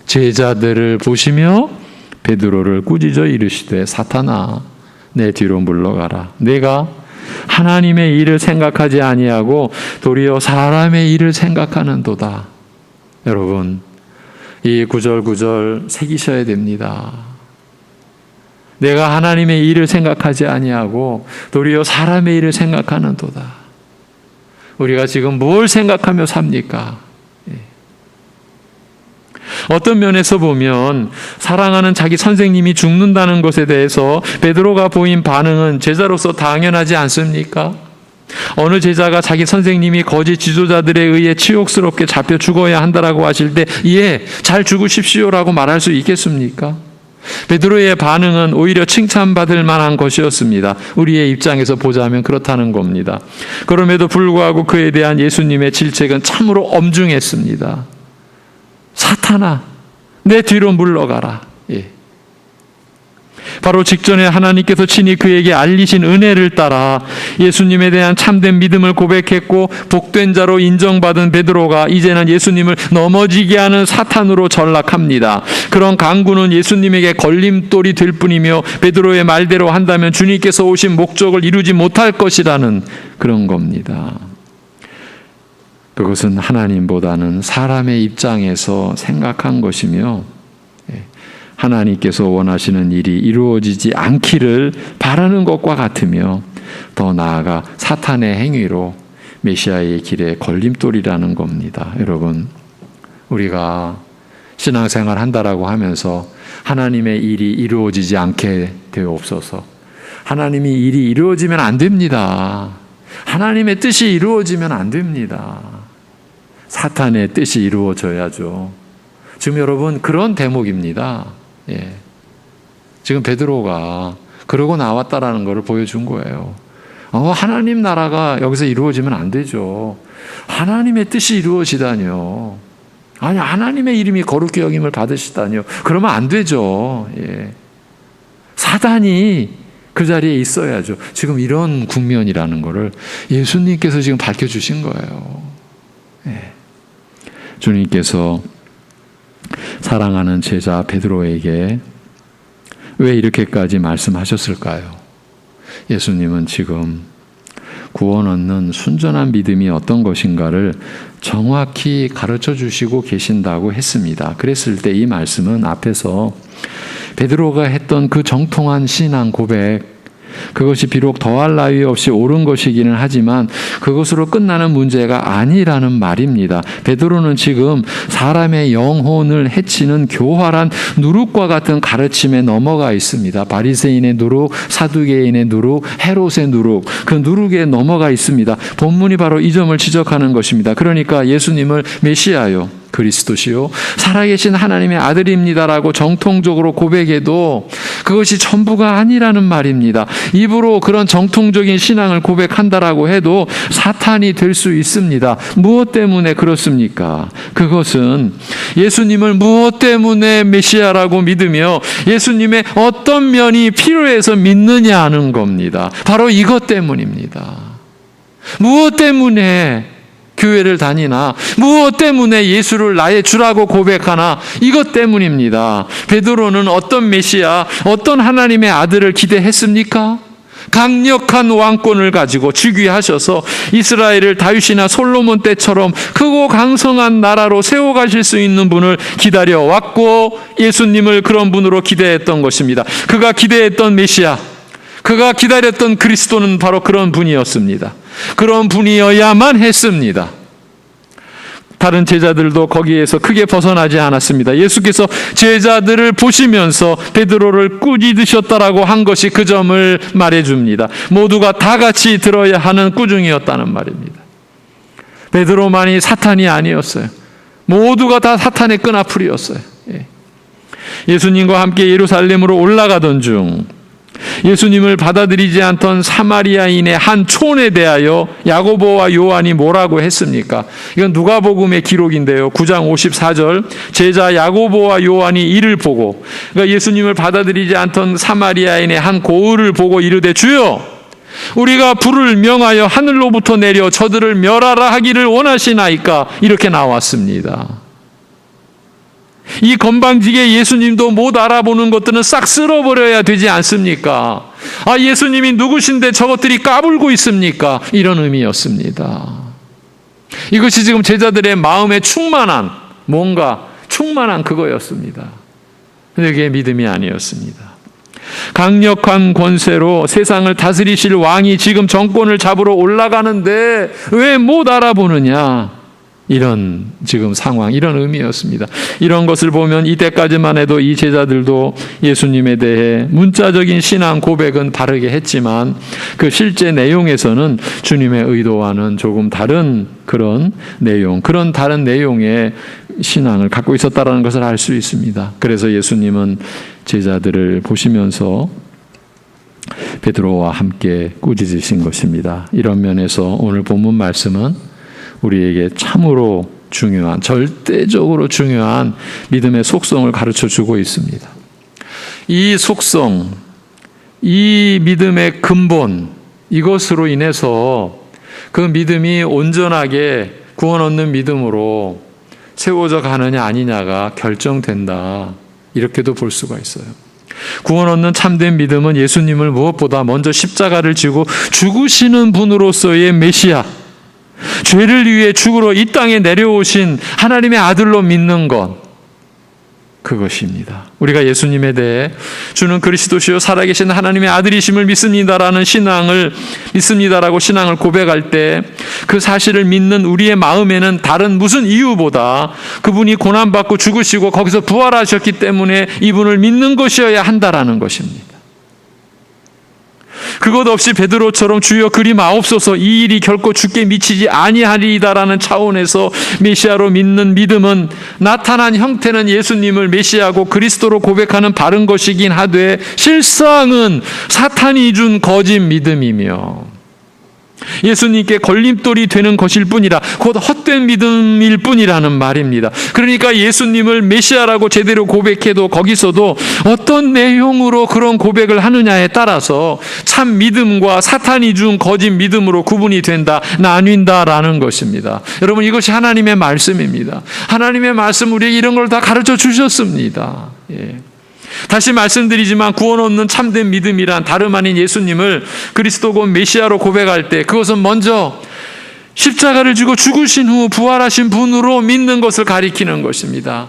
제자들을 보시며 베드로를 꾸짖어 이르시되, 사탄아 내 뒤로 물러가라. 내가 하나님의 일을 생각하지 아니하고 도리어 사람의 일을 생각하는도다. 여러분, 이 구절 새기셔야 됩니다. 내가 하나님의 일을 생각하지 아니하고 도리어 사람의 일을 생각하는도다. 우리가 지금 뭘 생각하며 삽니까? 어떤 면에서 보면 사랑하는 자기 선생님이 죽는다는 것에 대해서 베드로가 보인 반응은 제자로서 당연하지 않습니까? 어느 제자가 자기 선생님이 거짓 지도자들에 의해 치욕스럽게 잡혀 죽어야 한다라고 하실 때 예, 잘 죽으십시오라고 말할 수 있겠습니까? 베드로의 반응은 오히려 칭찬받을 만한 것이었습니다. 우리의 입장에서 보자면 그렇다는 겁니다. 그럼에도 불구하고 그에 대한 예수님의 질책은 참으로 엄중했습니다. 사탄아, 내 뒤로 물러가라. 예. 바로 직전에 하나님께서 친히 그에게 알리신 은혜를 따라 예수님에 대한 참된 믿음을 고백했고 복된 자로 인정받은 베드로가 이제는 예수님을 넘어지게 하는 사탄으로 전락합니다. 그런 강구는 예수님에게 걸림돌이 될 뿐이며 베드로의 말대로 한다면 주님께서 오신 목적을 이루지 못할 것이라는 그런 겁니다. 그것은 하나님보다는 사람의 입장에서 생각한 것이며 하나님께서 원하시는 일이 이루어지지 않기를 바라는 것과 같으며 더 나아가 사탄의 행위로 메시아의 길에 걸림돌이라는 겁니다. 여러분, 우리가 신앙생활 한다라고 하면서 하나님의 일이 이루어지지 않게 되옵소서. 하나님의 일이 이루어지면 안 됩니다. 하나님의 뜻이 이루어지면 안 됩니다. 사탄의 뜻이 이루어져야죠. 지금 여러분 그런 대목입니다. 예. 지금 베드로가 그러고 나왔다라는 것을 보여준 거예요. 하나님 나라가 여기서 이루어지면 안 되죠. 하나님의 뜻이 이루어지다니요. 아니, 하나님의 이름이 거룩히 여김을 받으시다니요. 그러면 안 되죠. 예. 사단이 그 자리에 있어야죠. 지금 이런 국면이라는 것을 예수님께서 지금 밝혀주신 거예요. 예. 주님께서 사랑하는 제자 베드로에게 왜 이렇게까지 말씀하셨을까요? 예수님은 지금 구원 얻는 순전한 믿음이 어떤 것인가를 정확히 가르쳐 주시고 계신다고 했습니다. 그랬을 때 이 말씀은 앞에서 베드로가 했던 그 정통한 신앙 고백, 그것이 비록 더할 나위 없이 옳은 것이기는 하지만 그것으로 끝나는 문제가 아니라는 말입니다. 베드로는 지금 사람의 영혼을 해치는 교활한 누룩과 같은 가르침에 넘어가 있습니다. 바리새인의 누룩, 사두개인의 누룩, 헤롯의 누룩, 그 누룩에 넘어가 있습니다. 본문이 바로 이 점을 지적하는 것입니다. 그러니까 예수님을 메시아요, 그리스도시요 살아계신 하나님의 아들입니다라고 정통적으로 고백해도 그것이 전부가 아니라는 말입니다. 입으로 그런 정통적인 신앙을 고백한다라고 해도 사탄이 될 수 있습니다. 무엇 때문에 그렇습니까? 그것은 예수님을 무엇 때문에 메시아라고 믿으며 예수님의 어떤 면이 필요해서 믿느냐 하는 겁니다. 바로 이것 때문입니다. 무엇 때문에 교회를 다니나, 무엇 때문에 예수를 나의 주라고 고백하나, 이것 때문입니다. 베드로는 어떤 메시아, 어떤 하나님의 아들을 기대했습니까? 강력한 왕권을 가지고 즉위하셔서 이스라엘을 다윗이나 솔로몬 때처럼 크고 강성한 나라로 세워가실 수 있는 분을 기다려왔고 예수님을 그런 분으로 기대했던 것입니다. 그가 기대했던 메시아, 그가 기다렸던 그리스도는 바로 그런 분이었습니다. 그런 분이어야만 했습니다. 다른 제자들도 거기에서 크게 벗어나지 않았습니다. 예수께서 제자들을 보시면서 베드로를 꾸짖으셨다라고 한 것이 그 점을 말해줍니다. 모두가 다 같이 들어야 하는 꾸중이었다는 말입니다. 베드로만이 사탄이 아니었어요. 모두가 다 사탄의 끈앞풀이었어요. 예수님과 함께 예루살렘으로 올라가던 중 예수님을 받아들이지 않던 사마리아인의 한 촌에 대하여 야고보와 요한이 뭐라고 했습니까? 이건 누가복음의 기록인데요. 9장 54절 제자 야고보와 요한이 이를 보고, 그러니까 예수님을 받아들이지 않던 사마리아인의 한 고을을 보고 이르되 주여, 우리가 불을 명하여 하늘로부터 내려 저들을 멸하라 하기를 원하시나이까? 이렇게 나왔습니다. 이 건방지게 예수님도 못 알아보는 것들은 싹 쓸어버려야 되지 않습니까? 아, 예수님이 누구신데 저것들이 까불고 있습니까? 이런 의미였습니다. 이것이 지금 제자들의 마음에 충만한 그거였습니다. 근데 그게 믿음이 아니었습니다. 강력한 권세로 세상을 다스리실 왕이 지금 정권을 잡으러 올라가는데 왜 못 알아보느냐? 이런 지금 상황, 이런 의미였습니다. 이런 것을 보면 이때까지만 해도 이 제자들도 예수님에 대해 문자적인 신앙 고백은 바르게 했지만 그 실제 내용에서는 주님의 의도와는 조금 다른 그런 다른 내용의 신앙을 갖고 있었다는 것을 알 수 있습니다. 그래서 예수님은 제자들을 보시면서 베드로와 함께 꾸짖으신 것입니다. 이런 면에서 오늘 본문 말씀은 우리에게 참으로 중요한, 절대적으로 중요한 믿음의 속성을 가르쳐주고 있습니다. 이 속성, 이 믿음의 근본, 이것으로 인해서 그 믿음이 온전하게 구원 얻는 믿음으로 세워져 가느냐 아니냐가 결정된다. 이렇게도 볼 수가 있어요. 구원 얻는 참된 믿음은 예수님을 무엇보다 먼저 십자가를 지고 죽으시는 분으로서의 메시아, 죄를 위해 죽으러 이 땅에 내려오신 하나님의 아들로 믿는 것, 그것입니다. 우리가 예수님에 대해 주는 그리스도시요 살아계신 하나님의 아들이심을 믿습니다라고 신앙을 고백할 때 그 사실을 믿는 우리의 마음에는 다른 무슨 이유보다 그분이 고난받고 죽으시고 거기서 부활하셨기 때문에 이분을 믿는 것이어야 한다라는 것입니다. 그것 없이 베드로처럼 주여 그리 마옵소서 이 일이 결코 주께 미치지 아니하리이다라는 차원에서 메시아로 믿는 믿음은 나타난 형태는 예수님을 메시아고 그리스도로 고백하는 바른 것이긴 하되 실상은 사탄이 준 거짓 믿음이며 예수님께 걸림돌이 되는 것일 뿐이라 곧 헛된 믿음일 뿐이라는 말입니다. 그러니까 예수님을 메시아라고 제대로 고백해도 거기서도 어떤 내용으로 그런 고백을 하느냐에 따라서 참 믿음과 사탄이 준 거짓 믿음으로 구분이 된다, 나뉜다라는 것입니다. 여러분, 이것이 하나님의 말씀입니다. 하나님의 말씀 우리에게 이런 걸 다 가르쳐 주셨습니다. 다시 말씀드리지만 구원 얻는 참된 믿음이란 다름 아닌 예수님을 그리스도고 메시아로 고백할 때 그것은 먼저 십자가를 지고 죽으신 후 부활하신 분으로 믿는 것을 가리키는 것입니다.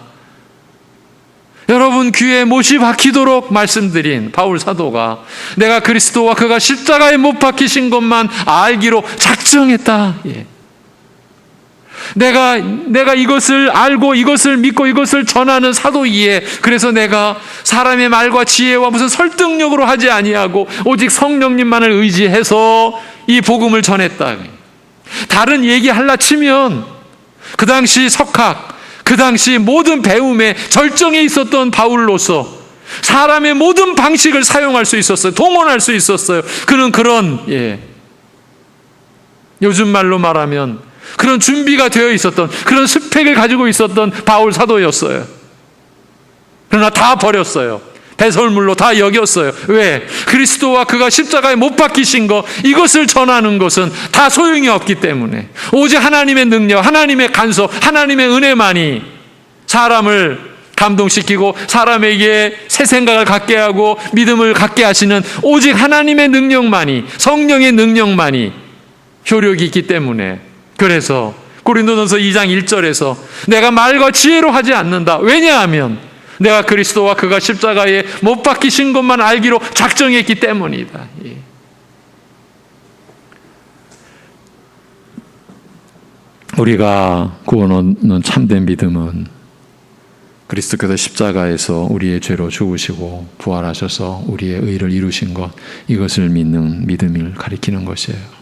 여러분 귀에 못이 박히도록 말씀드린 바울 사도가 내가 그리스도와 그가 십자가에 못 박히신 것만 알기로 작정했다. 내가 이것을 알고 이것을 믿고 이것을 전하는 사도이에 그래서 내가 사람의 말과 지혜와 무슨 설득력으로 하지 아니하고 오직 성령님만을 의지해서 이 복음을 전했다. 다른 얘기할라 치면 그 당시 석학, 그 당시 모든 배움에 절정에 있었던 바울로서 사람의 모든 방식을 사용할 수 있었어요. 동원할 수 있었어요. 그는 그런 요즘 말로 말하면 그런 준비가 되어 있었던 그런 스펙을 가지고 있었던 바울 사도였어요. 그러나 다 버렸어요. 배설물로 다 여겼어요. 왜? 그리스도와 그가 십자가에 못 박히신 것, 이것을 전하는 것은 다 소용이 없기 때문에 오직 하나님의 능력, 하나님의 간섭, 하나님의 은혜만이 사람을 감동시키고 사람에게 새 생각을 갖게 하고 믿음을 갖게 하시는 오직 하나님의 능력만이, 성령의 능력만이 효력이 있기 때문에 그래서 고린도전서 2장 1절에서 내가 말과 지혜로 하지 않는다. 왜냐하면 내가 그리스도와 그가 십자가에 못 박히신 것만 알기로 작정했기 때문이다. 우리가 구원 얻는 참된 믿음은 그리스도께서 십자가에서 우리의 죄로 죽으시고 부활하셔서 우리의 의를 이루신 것, 이것을 믿는 믿음을 가리키는 것이에요.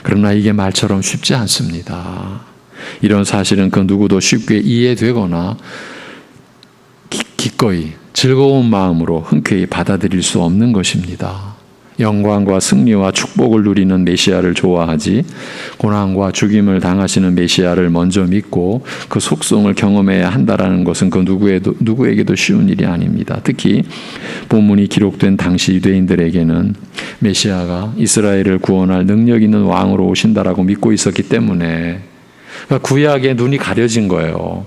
그러나 이게 말처럼 쉽지 않습니다. 이런 사실은 그 누구도 쉽게 이해되거나 기꺼이 즐거운 마음으로 흔쾌히 받아들일 수 없는 것입니다. 영광과 승리와 축복을 누리는 메시아를 좋아하지 고난과 죽임을 당하시는 메시아를 먼저 믿고 그 속성을 경험해야 한다는 것은 그 누구에게도 쉬운 일이 아닙니다. 특히 본문이 기록된 당시 유대인들에게는 메시아가 이스라엘을 구원할 능력 있는 왕으로 오신다라고 믿고 있었기 때문에 구약에 눈이 가려진 거예요.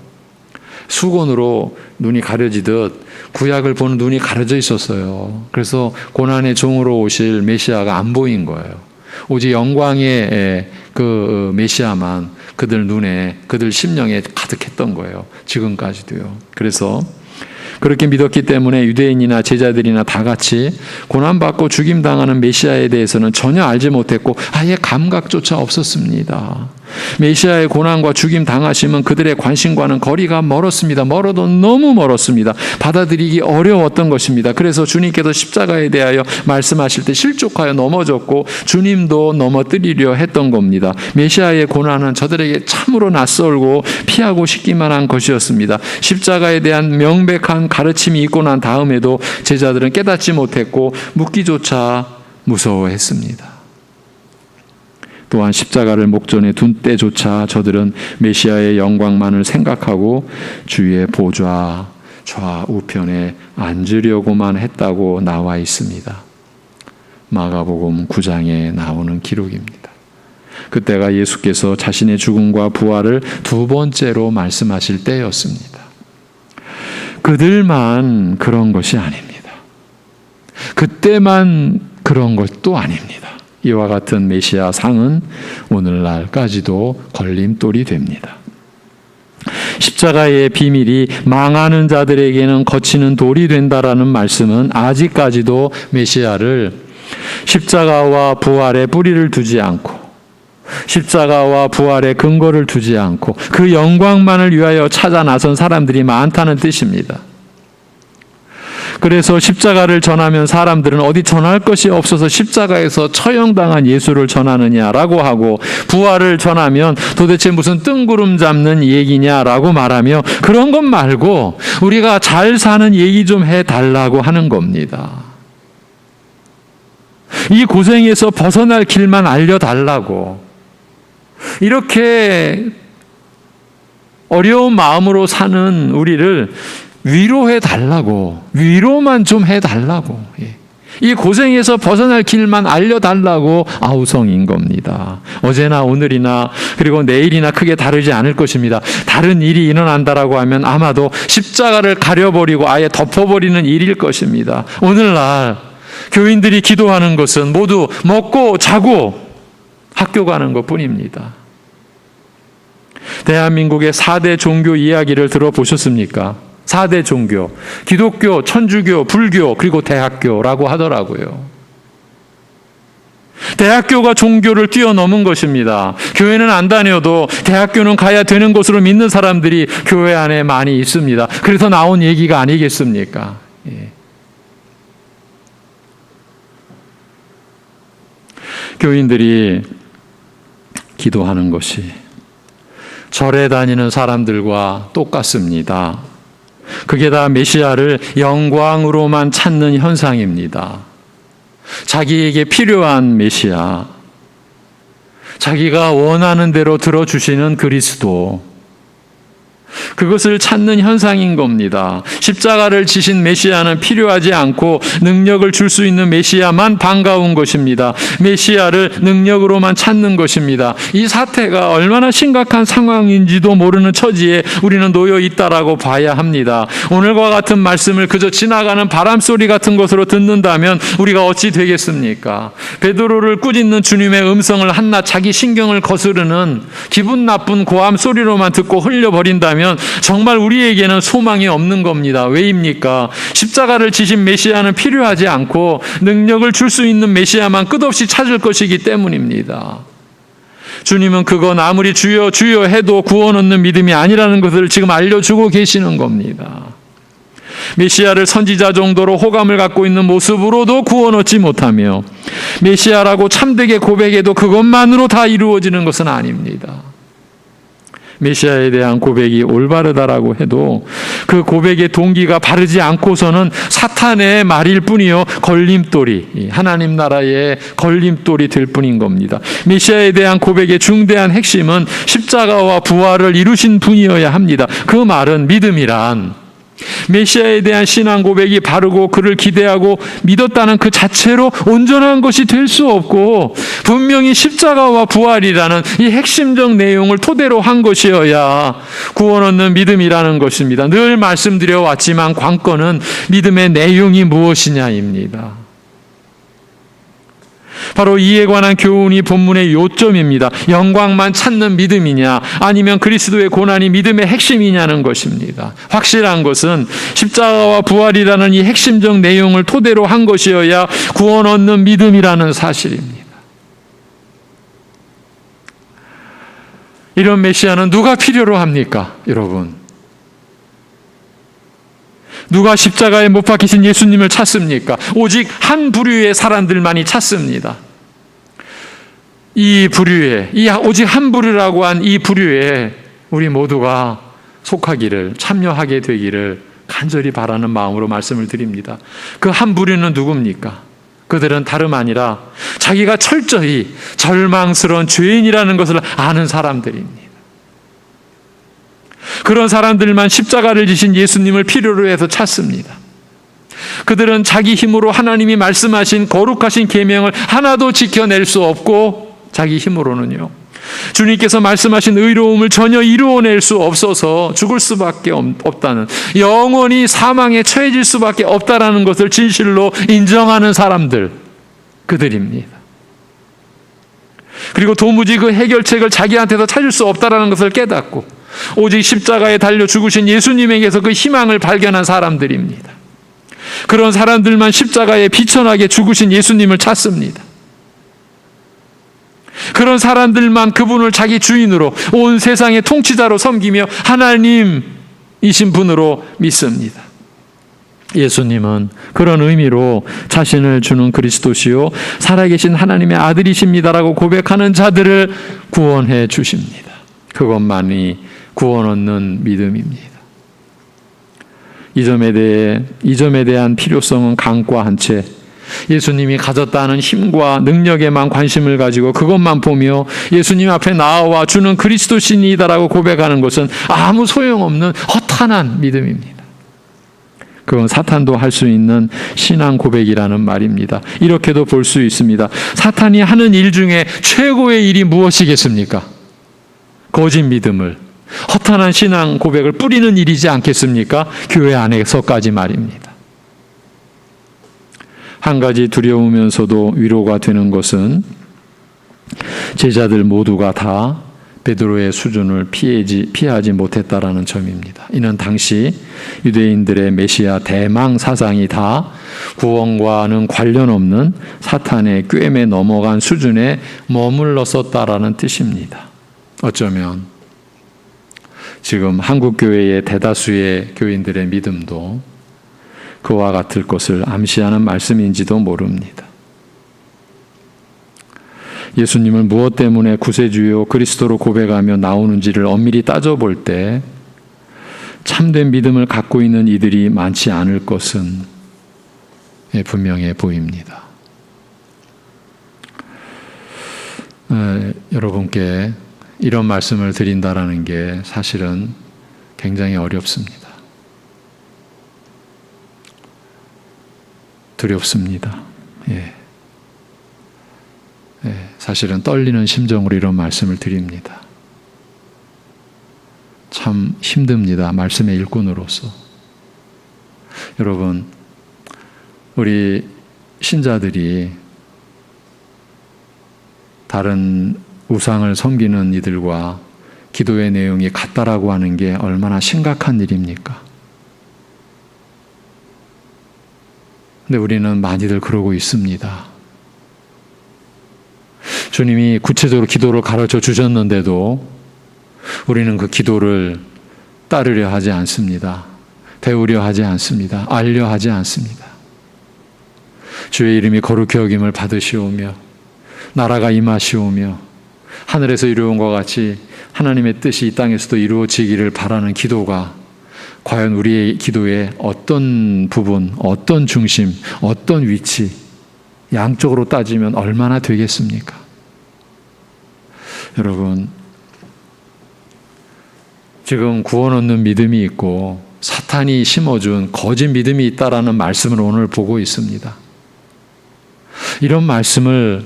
수건으로 눈이 가려지듯 구약을 보는 눈이 가려져 있었어요. 그래서 고난의 종으로 오실 메시아가 안 보인 거예요. 오직 영광의 그 메시아만 그들 눈에, 그들 심령에 가득했던 거예요. 지금까지도요. 그래서 그렇게 믿었기 때문에 유대인이나 제자들이나 다 같이 고난받고 죽임당하는 메시아에 대해서는 전혀 알지 못했고 아예 감각조차 없었습니다. 메시아의 고난과 죽임 당하심은 그들의 관심과는 거리가 멀었습니다. 멀어도 너무 멀었습니다. 받아들이기 어려웠던 것입니다. 그래서 주님께서 십자가에 대하여 말씀하실 때 실족하여 넘어졌고 주님도 넘어뜨리려 했던 겁니다. 메시아의 고난은 저들에게 참으로 낯설고 피하고 싶기만 한 것이었습니다. 십자가에 대한 명백한 가르침이 있고 난 다음에도 제자들은 깨닫지 못했고 묻기조차 무서워했습니다. 또한 십자가를 목전에 둔 때조차 저들은 메시아의 영광만을 생각하고 주의 보좌 좌우편에 앉으려고만 했다고 나와 있습니다. 마가복음 9장에 나오는 기록입니다. 그때가 예수께서 자신의 죽음과 부활을 두 번째로 말씀하실 때였습니다. 그들만 그런 것이 아닙니다. 그때만 그런 것도 아닙니다. 이와 같은 메시아 상은 오늘날까지도 걸림돌이 됩니다. 십자가의 비밀이 망하는 자들에게는 거치는 돌이 된다라는 말씀은 아직까지도 메시아를 십자가와 부활에 뿌리를 두지 않고 십자가와 부활의 근거를 두지 않고 그 영광만을 위하여 찾아 나선 사람들이 많다는 뜻입니다. 그래서 십자가를 전하면 사람들은 어디 전할 것이 없어서 십자가에서 처형당한 예수를 전하느냐라고 하고 부활을 전하면 도대체 무슨 뜬구름 잡는 얘기냐라고 말하며 그런 것 말고 우리가 잘 사는 얘기 좀 해달라고 하는 겁니다. 이 고생에서 벗어날 길만 알려달라고 이렇게 어려운 마음으로 사는 우리를 위로해 달라고, 위로만 좀 해달라고, 이 고생에서 벗어날 길만 알려달라고 아우성인 겁니다. 어제나 오늘이나 그리고 내일이나 크게 다르지 않을 것입니다. 다른 일이 일어난다라고 하면 아마도 십자가를 가려버리고 아예 덮어버리는 일일 것입니다. 오늘날 교인들이 기도하는 것은 모두 먹고 자고 학교 가는 것뿐입니다. 대한민국의 4대 종교 이야기를 들어보셨습니까? 4대 종교, 기독교, 천주교, 불교, 그리고 대학교라고 하더라고요. 대학교가 종교를 뛰어넘은 것입니다. 교회는 안 다녀도 대학교는 가야 되는 것으로 믿는 사람들이 교회 안에 많이 있습니다. 그래서 나온 얘기가 아니겠습니까? 예. 교인들이 기도하는 것이 절에 다니는 사람들과 똑같습니다. 그게 다 메시아를 영광으로만 찾는 현상입니다. 자기에게 필요한 메시아, 자기가 원하는 대로 들어주시는 그리스도, 그것을 찾는 현상인 겁니다. 십자가를 지신 메시아는 필요하지 않고 능력을 줄 수 있는 메시아만 반가운 것입니다. 메시아를 능력으로만 찾는 것입니다. 이 사태가 얼마나 심각한 상황인지도 모르는 처지에 우리는 놓여 있다라고 봐야 합니다. 오늘과 같은 말씀을 그저 지나가는 바람소리 같은 것으로 듣는다면 우리가 어찌 되겠습니까? 베드로를 꾸짖는 주님의 음성을 한낱 자기 신경을 거스르는 기분 나쁜 고함 소리로만 듣고 흘려버린다면 정말 우리에게는 소망이 없는 겁니다. 왜입니까? 십자가를 지신 메시아는 필요하지 않고 능력을 줄 수 있는 메시아만 끝없이 찾을 것이기 때문입니다. 주님은 그건 아무리 주여 주여 해도 구원 얻는 믿음이 아니라는 것을 지금 알려주고 계시는 겁니다. 메시아를 선지자 정도로 호감을 갖고 있는 모습으로도 구원 얻지 못하며 메시아라고 참되게 고백해도 그것만으로 다 이루어지는 것은 아닙니다. 메시아에 대한 고백이 올바르다라고 해도 그 고백의 동기가 바르지 않고서는 사탄의 말일 뿐이요 걸림돌이, 하나님 나라의 걸림돌이 될 뿐인 겁니다. 메시아에 대한 고백의 중대한 핵심은 십자가와 부활을 이루신 분이어야 합니다. 그 말은 믿음이란 메시아에 대한 신앙 고백이 바르고 그를 기대하고 믿었다는 그 자체로 온전한 것이 될 수 없고, 분명히 십자가와 부활이라는 이 핵심적 내용을 토대로 한 것이어야 구원 얻는 믿음이라는 것입니다. 늘 말씀드려 왔지만 관건은 믿음의 내용이 무엇이냐입니다. 바로 이에 관한 교훈이 본문의 요점입니다. 영광만 찾는 믿음이냐, 아니면 그리스도의 고난이 믿음의 핵심이냐는 것입니다. 확실한 것은 십자가와 부활이라는 이 핵심적 내용을 토대로 한 것이어야 구원 얻는 믿음이라는 사실입니다. 이런 메시아는 누가 필요로 합니까, 여러분? 누가 십자가에 못 박히신 예수님을 찾습니까? 오직 한 부류의 사람들만이 찾습니다. 이 부류에, 오직 한 부류라고 한 이 부류에 우리 모두가 속하기를, 참여하게 되기를 간절히 바라는 마음으로 말씀을 드립니다. 그 한 부류는 누굽니까? 그들은 다름 아니라 자기가 철저히 절망스러운 죄인이라는 것을 아는 사람들입니다. 그런 사람들만 십자가를 지신 예수님을 필요로 해서 찾습니다. 그들은 자기 힘으로 하나님이 말씀하신 거룩하신 계명을 하나도 지켜낼 수 없고, 자기 힘으로는요, 주님께서 말씀하신 의로움을 전혀 이루어낼 수 없어서 죽을 수밖에 없다는, 영원히 사망에 처해질 수밖에 없다라는 것을 진실로 인정하는 사람들, 그들입니다. 그리고 도무지 그 해결책을 자기한테서 찾을 수 없다라는 것을 깨닫고 오직 십자가에 달려 죽으신 예수님에게서 그 희망을 발견한 사람들입니다. 그런 사람들만 십자가에 비천하게 죽으신 예수님을 찾습니다. 그런 사람들만 그분을 자기 주인으로, 온 세상의 통치자로 섬기며 하나님이신 분으로 믿습니다. 예수님은 그런 의미로 자신을 주는 그리스도시요 살아계신 하나님의 아들이십니다라고 고백하는 자들을 구원해 주십니다. 그것만이 구원 얻는 믿음입니다. 이 점에 대한 필요성은 간과한 채 예수님이 가졌다는 힘과 능력에만 관심을 가지고 그것만 보며 예수님 앞에 나와 주는 그리스도신이다라고 고백하는 것은 아무 소용없는 허탄한 믿음입니다. 그건 사탄도 할 수 있는 신앙 고백이라는 말입니다. 이렇게도 볼 수 있습니다. 사탄이 하는 일 중에 최고의 일이 무엇이겠습니까? 거짓 믿음을, 허탄한 신앙 고백을 뿌리는 일이지 않겠습니까? 교회 안에서까지 말입니다. 한 가지 두려우면서도 위로가 되는 것은 제자들 모두가 다 베드로의 수준을 피하지 못했다라는 점입니다. 이는 당시 유대인들의 메시아 대망 사상이 다 구원과는 관련 없는 사탄의 꿰매 넘어간 수준에 머물렀었다라는 뜻입니다. 어쩌면 지금 한국교회의 대다수의 교인들의 믿음도 그와 같을 것을 암시하는 말씀인지도 모릅니다. 예수님을 무엇 때문에 구세주요 그리스도로 고백하며 나오는지를 엄밀히 따져볼 때 참된 믿음을 갖고 있는 이들이 많지 않을 것은 분명해 보입니다. 여러분께 이런 말씀을 드린다라는 게 사실은 굉장히 어렵습니다. 두렵습니다. 사실은 떨리는 심정으로 이런 말씀을 드립니다. 참 힘듭니다. 말씀의 일꾼으로서. 여러분, 우리 신자들이 다른 우상을 섬기는 이들과 기도의 내용이 같다라고 하는 게 얼마나 심각한 일입니까? 근데 우리는 많이들 그러고 있습니다. 주님이 구체적으로 기도를 가르쳐 주셨는데도 우리는 그 기도를 따르려 하지 않습니다. 배우려 하지 않습니다. 알려 하지 않습니다. 주의 이름이 거룩히 여김을 받으시오며 나라가 임하시오며 하늘에서 이루어온 것 같이 하나님의 뜻이 이 땅에서도 이루어지기를 바라는 기도가 과연 우리의 기도의 어떤 부분, 어떤 중심, 어떤 위치, 양쪽으로 따지면 얼마나 되겠습니까? 여러분, 지금 구원 얻는 믿음이 있고 사탄이 심어준 거짓 믿음이 있다라는 말씀을 오늘 보고 있습니다. 이런 말씀을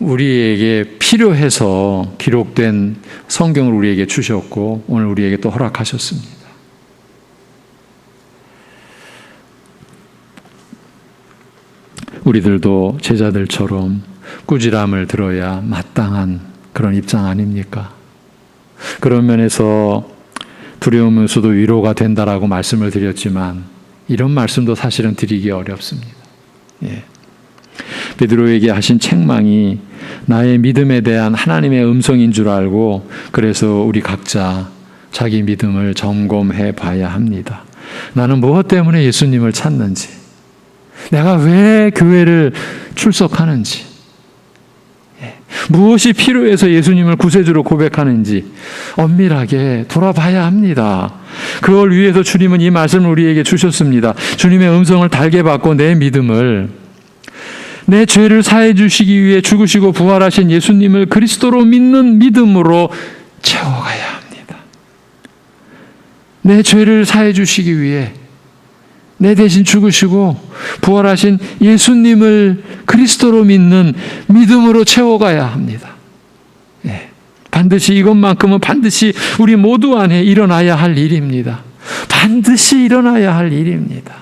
우리에게 필요해서 기록된 성경을 우리에게 주셨고 오늘 우리에게 또 허락하셨습니다. 우리들도 제자들처럼 꾸지람을 들어야 마땅한 그런 입장 아닙니까? 그런 면에서 두려우면서도 위로가 된다라고 말씀을 드렸지만 이런 말씀도 사실은 드리기 어렵습니다. 예. 베드로에게 하신 책망이 나의 믿음에 대한 하나님의 음성인 줄 알고 그래서 우리 각자 자기 믿음을 점검해 봐야 합니다. 나는 무엇 때문에 예수님을 찾는지, 내가 왜 교회를 출석하는지, 무엇이 필요해서 예수님을 구세주로 고백하는지 엄밀하게 돌아봐야 합니다. 그걸 위해서 주님은 이 말씀을 우리에게 주셨습니다. 주님의 음성을 달게 받고 내 믿음을, 내 죄를 사해 주시기 위해 죽으시고 부활하신 예수님을 그리스도로 믿는 믿음으로 채워가야 합니다. 내 죄를 사해 주시기 위해 내 대신 죽으시고 부활하신 예수님을 그리스도로 믿는 믿음으로 채워가야 합니다. 예. 반드시 이것만큼은 반드시 우리 모두 안에 일어나야 할 일입니다. 반드시 일어나야 할 일입니다.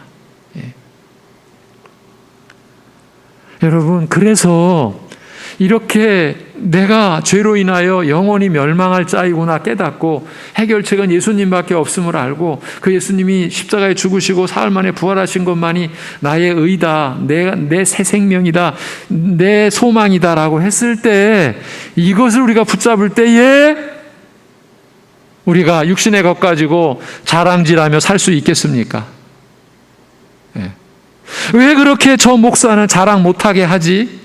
예. 여러분, 그래서 이렇게 내가 죄로 인하여 영원히 멸망할 자이구나 깨닫고 해결책은 예수님밖에 없음을 알고 그 예수님이 십자가에 죽으시고 사흘 만에 부활하신 것만이 나의 의다, 내 새 생명이다, 내 소망이다라고 했을 때 이것을 우리가 붙잡을 때에 우리가 육신의 것 가지고 자랑질하며 살 수 있겠습니까? 예. 왜 그렇게 저 목사는 자랑 못하게 하지?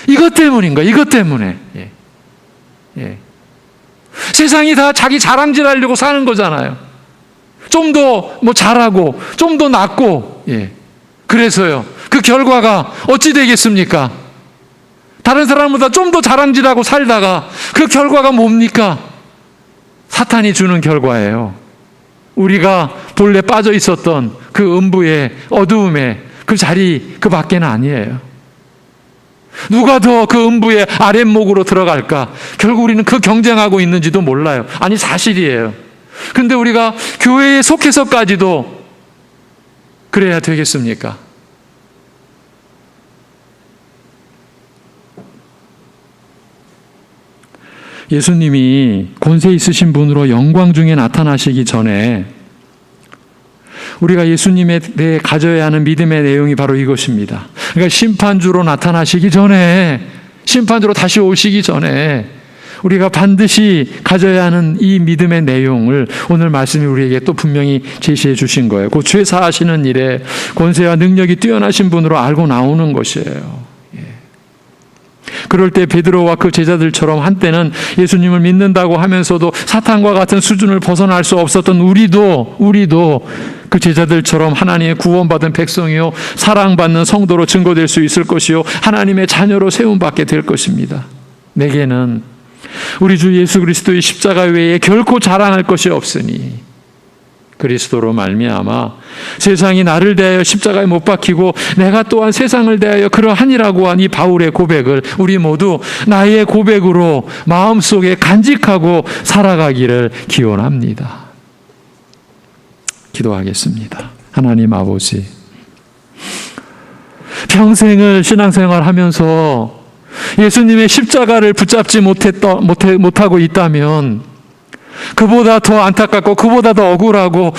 이것 때문인 거야. 이것 때문에. 예. 예. 세상이 다 자기 자랑질 하려고 사는 거잖아요. 좀 더 뭐 잘하고 좀 더 낫고. 예. 그래서요. 그 결과가 어찌 되겠습니까? 다른 사람보다 좀 더 자랑질하고 살다가 그 결과가 뭡니까? 사탄이 주는 결과예요. 우리가 본래 빠져 있었던 그 음부의 어두움의 그 자리 그 밖에는 아니에요. 누가 더 그 음부의 아랫목으로 들어갈까? 결국 우리는 그 경쟁하고 있는지도 몰라요. 아니, 사실이에요. 근데 우리가 교회에 속해서까지도 그래야 되겠습니까? 예수님이 권세 있으신 분으로 영광 중에 나타나시기 전에 우리가 예수님에 대해 가져야 하는 믿음의 내용이 바로 이것입니다. 그러니까 심판주로 나타나시기 전에, 심판주로 다시 오시기 전에 우리가 반드시 가져야 하는 이 믿음의 내용을 오늘 말씀이 우리에게 또 분명히 제시해 주신 거예요. 그 죄 사하시는 일에 권세와 능력이 뛰어나신 분으로 알고 나오는 것이에요. 그럴 때 베드로와 그 제자들처럼 한때는 예수님을 믿는다고 하면서도 사탄과 같은 수준을 벗어날 수 없었던 우리도 그 제자들처럼 하나님의 구원받은 백성이요 사랑받는 성도로 증거될 수 있을 것이요 하나님의 자녀로 세움받게 될 것입니다. 내게는 우리 주 예수 그리스도의 십자가 외에 결코 자랑할 것이 없으니 그리스도로 말미암아 세상이 나를 대하여 십자가에 못 박히고 내가 또한 세상을 대하여 그러하니라고 한 이 바울의 고백을 우리 모두 나의 고백으로 마음속에 간직하고 살아가기를 기원합니다. 기도하겠습니다. 하나님 아버지, 평생을 신앙생활하면서 예수님의 십자가를 붙잡지 못하고 있다면 그보다 더 안타깝고 그보다 더 억울하고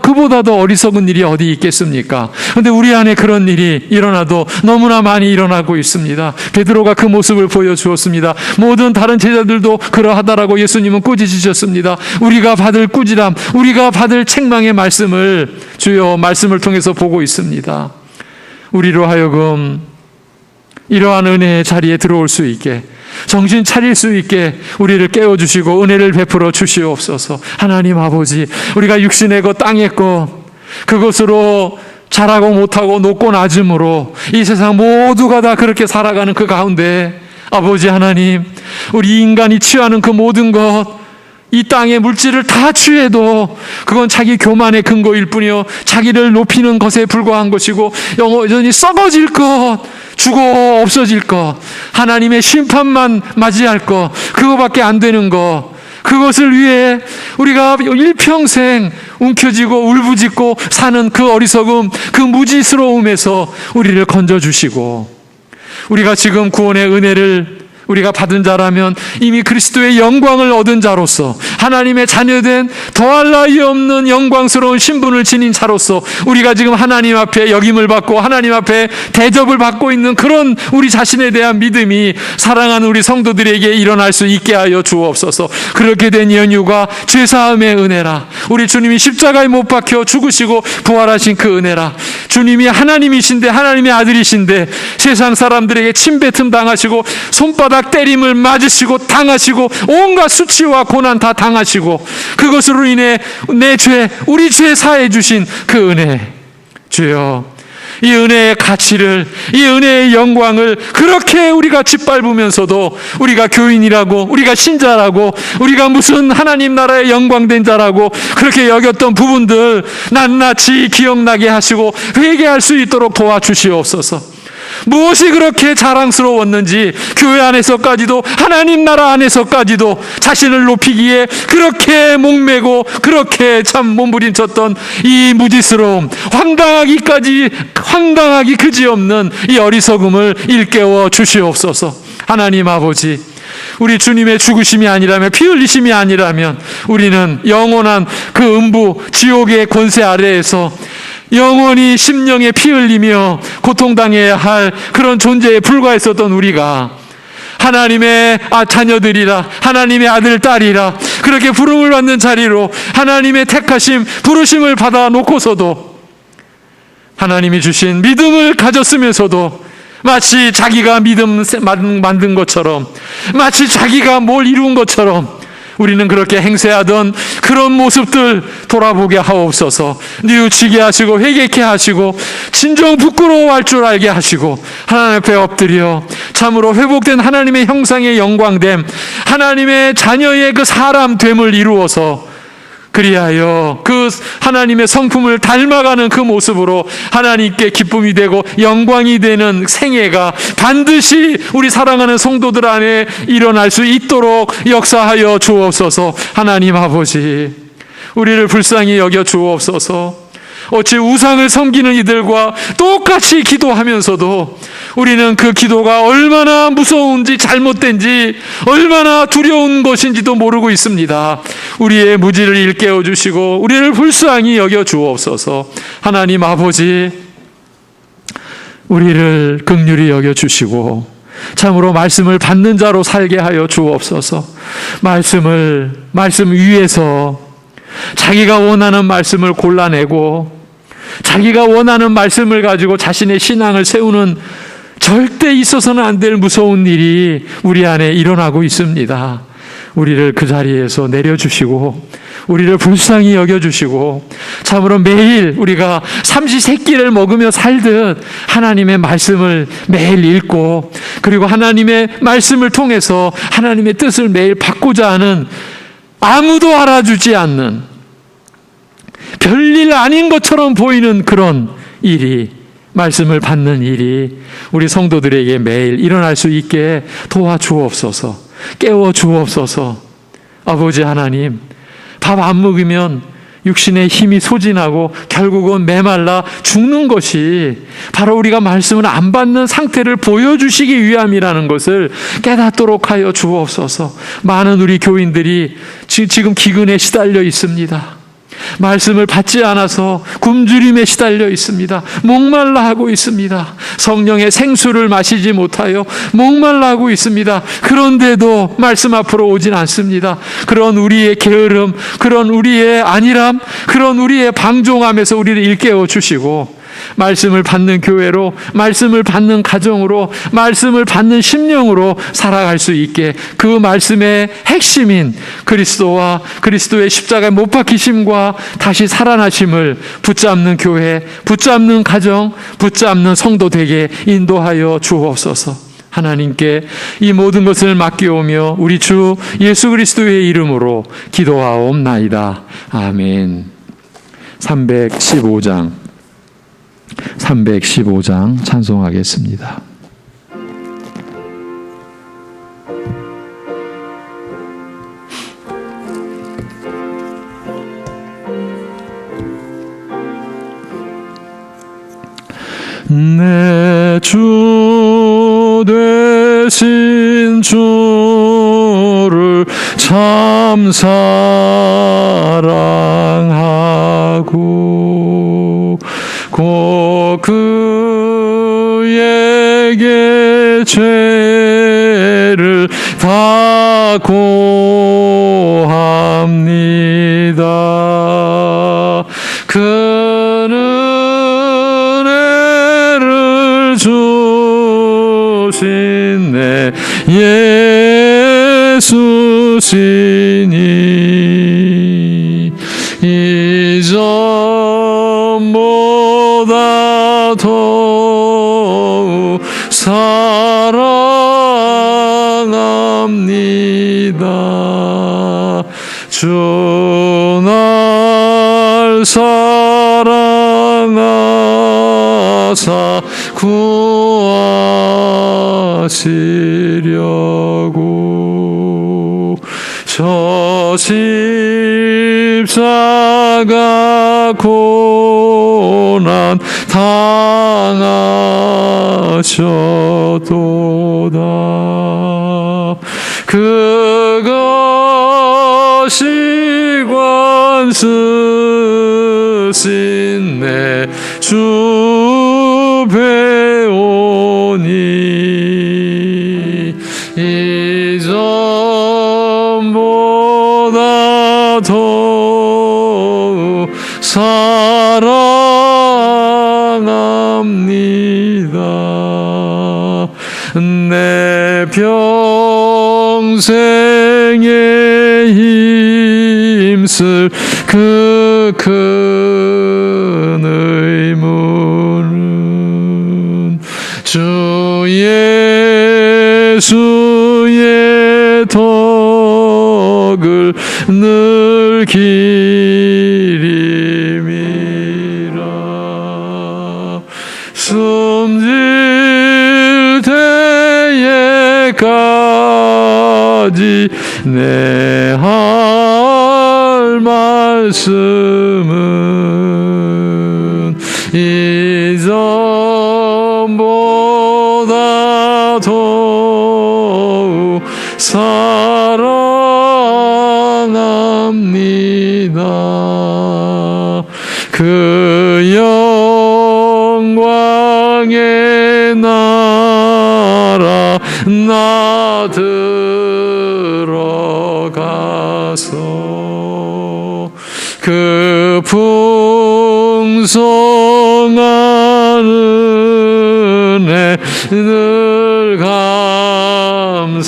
그보다 더 어리석은 일이 어디 있겠습니까? 그런데 우리 안에 그런 일이 일어나도 너무나 많이 일어나고 있습니다. 베드로가 그 모습을 보여주었습니다. 모든 다른 제자들도 그러하다라고 예수님은 꾸짖으셨습니다. 우리가 받을 꾸지람, 우리가 받을 책망의 말씀을 주여 말씀을 통해서 보고 있습니다. 우리로 하여금 이러한 은혜의 자리에 들어올 수 있게, 정신 차릴 수 있게 우리를 깨워주시고 은혜를 베풀어 주시옵소서. 하나님 아버지, 우리가 육신의 것, 땅의 것, 그것으로 잘하고 못하고 높고 낮음으로 이 세상 모두가 다 그렇게 살아가는 그 가운데 아버지 하나님, 우리 인간이 취하는 그 모든 것, 이 땅의 물질을 다 취해도 그건 자기 교만의 근거일 뿐이요 자기를 높이는 것에 불과한 것이고 여전히 썩어질 것, 죽어 없어질 것, 하나님의 심판만 맞이할 것, 그거밖에 안 되는 것, 그것을 위해 우리가 일평생 움켜쥐고 울부짖고 사는 그 어리석음, 그 무지스러움에서 우리를 건져주시고, 우리가 지금 구원의 은혜를 우리가 받은 자라면 이미 그리스도의 영광을 얻은 자로서, 하나님의 자녀된 더할 나위 없는 영광스러운 신분을 지닌 자로서 우리가 지금 하나님 앞에 역임을 받고 하나님 앞에 대접을 받고 있는 그런 우리 자신에 대한 믿음이 사랑하는 우리 성도들에게 일어날 수 있게 하여 주옵소서. 그렇게 된 연유가 죄사함의 은혜라, 우리 주님이 십자가에 못 박혀 죽으시고 부활하신 그 은혜라, 주님이 하나님이신데 하나님의 아들이신데 세상 사람들에게 침뱉음 당하시고 손바닥 때림을 맞으시고 당하시고 온갖 수치와 고난 다 당하시고 그것으로 인해 내 죄, 우리 죄 사해 주신 그 은혜, 주여 이 은혜의 가치를, 이 은혜의 영광을 그렇게 우리가 짓밟으면서도 우리가 교인이라고, 우리가 신자라고, 우리가 무슨 하나님 나라의 영광된 자라고 그렇게 여겼던 부분들 낱낱이 기억나게 하시고 회개할 수 있도록 도와주시옵소서. 무엇이 그렇게 자랑스러웠는지 교회 안에서까지도 하나님 나라 안에서까지도 자신을 높이기에 그렇게 목매고 그렇게 참 몸부림쳤던 이 무지스러움, 황당하기 그지없는 이 어리석음을 일깨워 주시옵소서. 하나님 아버지, 우리 주님의 죽으심이 아니라면, 피 흘리심이 아니라면 우리는 영원한 그 음부 지옥의 권세 아래에서 영원히 심령에 피 흘리며 고통당해야 할 그런 존재에 불과했었던 우리가 하나님의 자녀들이라, 하나님의 아들, 딸이라 그렇게 부름을 받는 자리로 하나님의 택하심, 부르심을 받아 놓고서도 하나님이 주신 믿음을 가졌으면서도 마치 자기가 믿음 만든 것처럼, 마치 자기가 뭘 이룬 것처럼 우리는 그렇게 행세하던 그런 모습들 돌아보게 하옵소서. 뉘우치게 하시고 회개케 하시고 진정 부끄러워할 줄 알게 하시고 하나님 앞에 엎드려 참으로 회복된 하나님의 형상의 영광됨, 하나님의 자녀의 그 사람됨을 이루어서 그리하여 그 하나님의 성품을 닮아가는 그 모습으로 하나님께 기쁨이 되고 영광이 되는 생애가 반드시 우리 사랑하는 성도들 안에 일어날 수 있도록 역사하여 주옵소서. 하나님 아버지, 우리를 불쌍히 여겨 주옵소서. 어찌 우상을 섬기는 이들과 똑같이 기도하면서도 우리는 그 기도가 얼마나 무서운지 잘못된지 얼마나 두려운 것인지도 모르고 있습니다. 우리의 무지를 일깨워 주시고 우리를 불쌍히 여겨 주옵소서. 하나님 아버지, 우리를 긍휼히 여겨 주시고 참으로 말씀을 받는 자로 살게 하여 주옵소서. 말씀 위에서 자기가 원하는 말씀을 골라내고 자기가 원하는 말씀을 가지고 자신의 신앙을 세우는 절대 있어서는 안 될 무서운 일이 우리 안에 일어나고 있습니다. 우리를 그 자리에서 내려주시고 우리를 불쌍히 여겨주시고 참으로 매일 우리가 삼시세끼를 먹으며 살듯 하나님의 말씀을 매일 읽고 그리고 하나님의 말씀을 통해서 하나님의 뜻을 매일 받고자 하는, 아무도 알아주지 않는 별일 아닌 것처럼 보이는 그런 일이, 말씀을 받는 일이 우리 성도들에게 매일 일어날 수 있게 도와주옵소서. 깨워주옵소서. 아버지 하나님, 밥 안 먹으면 육신의 힘이 소진하고 결국은 메말라 죽는 것이 바로 우리가 말씀을 안 받는 상태를 보여주시기 위함이라는 것을 깨닫도록 하여 주옵소서. 많은 우리 교인들이 지금 기근에 시달려 있습니다. 말씀을 받지 않아서 굶주림에 시달려 있습니다. 목말라 하고 있습니다. 성령의 생수를 마시지 못하여 목말라 하고 있습니다. 그런데도 말씀 앞으로 오진 않습니다. 그런 우리의 게으름, 그런 우리의 안일함, 그런 우리의 방종함에서 우리를 일깨워 주시고 말씀을 받는 교회로, 말씀을 받는 가정으로, 말씀을 받는 심령으로 살아갈 수 있게 그 말씀의 핵심인 그리스도와 그리스도의 십자가에 못 박히심과 다시 살아나심을 붙잡는 교회, 붙잡는 가정, 붙잡는 성도 되게 인도하여 주옵소서. 하나님께 이 모든 것을 맡겨오며 우리 주 예수 그리스도의 이름으로 기도하옵나이다. 아멘. 315장 찬송하겠습니다. 내 주 되신 주를 참 사랑하고 곧 그에게 죄를 다 고합니다. 그는 주신 내 예수시니 이전보다 더욱 사랑합니다. 주 날 사랑하사 구하시려고 저 십자가 고난 당하셨도다. 그것이 관쓰신 내 주 배우니 이전보다 더욱 사랑합니다. 내 평생에 힘쓸 그 큰 의무는 주 예수의 덕을 늘 기림이라. 숨질 때에까지 내 할 말씀은 이전보다 더욱 사랑합니다. 그 영광의 나라 나 들어가서 그 풍성한 은혜 늘 감사하리.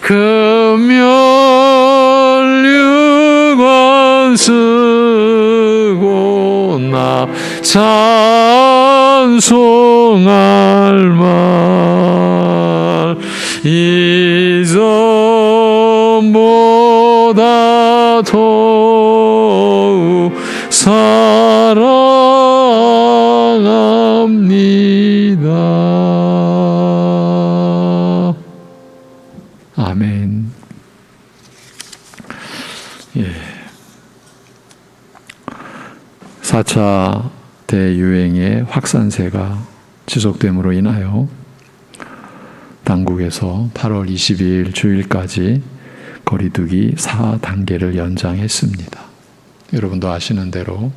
그 면류관 쓰고 나 찬송할 말 이전보다 더욱 사랑합니다. 아멘. 예. 4차 대유행의 확산세가 지속됨으로 인하여 당국에서 8월 22일 주일까지 거리두기 4단계를 연장했습니다. 여러분도 아시는 대로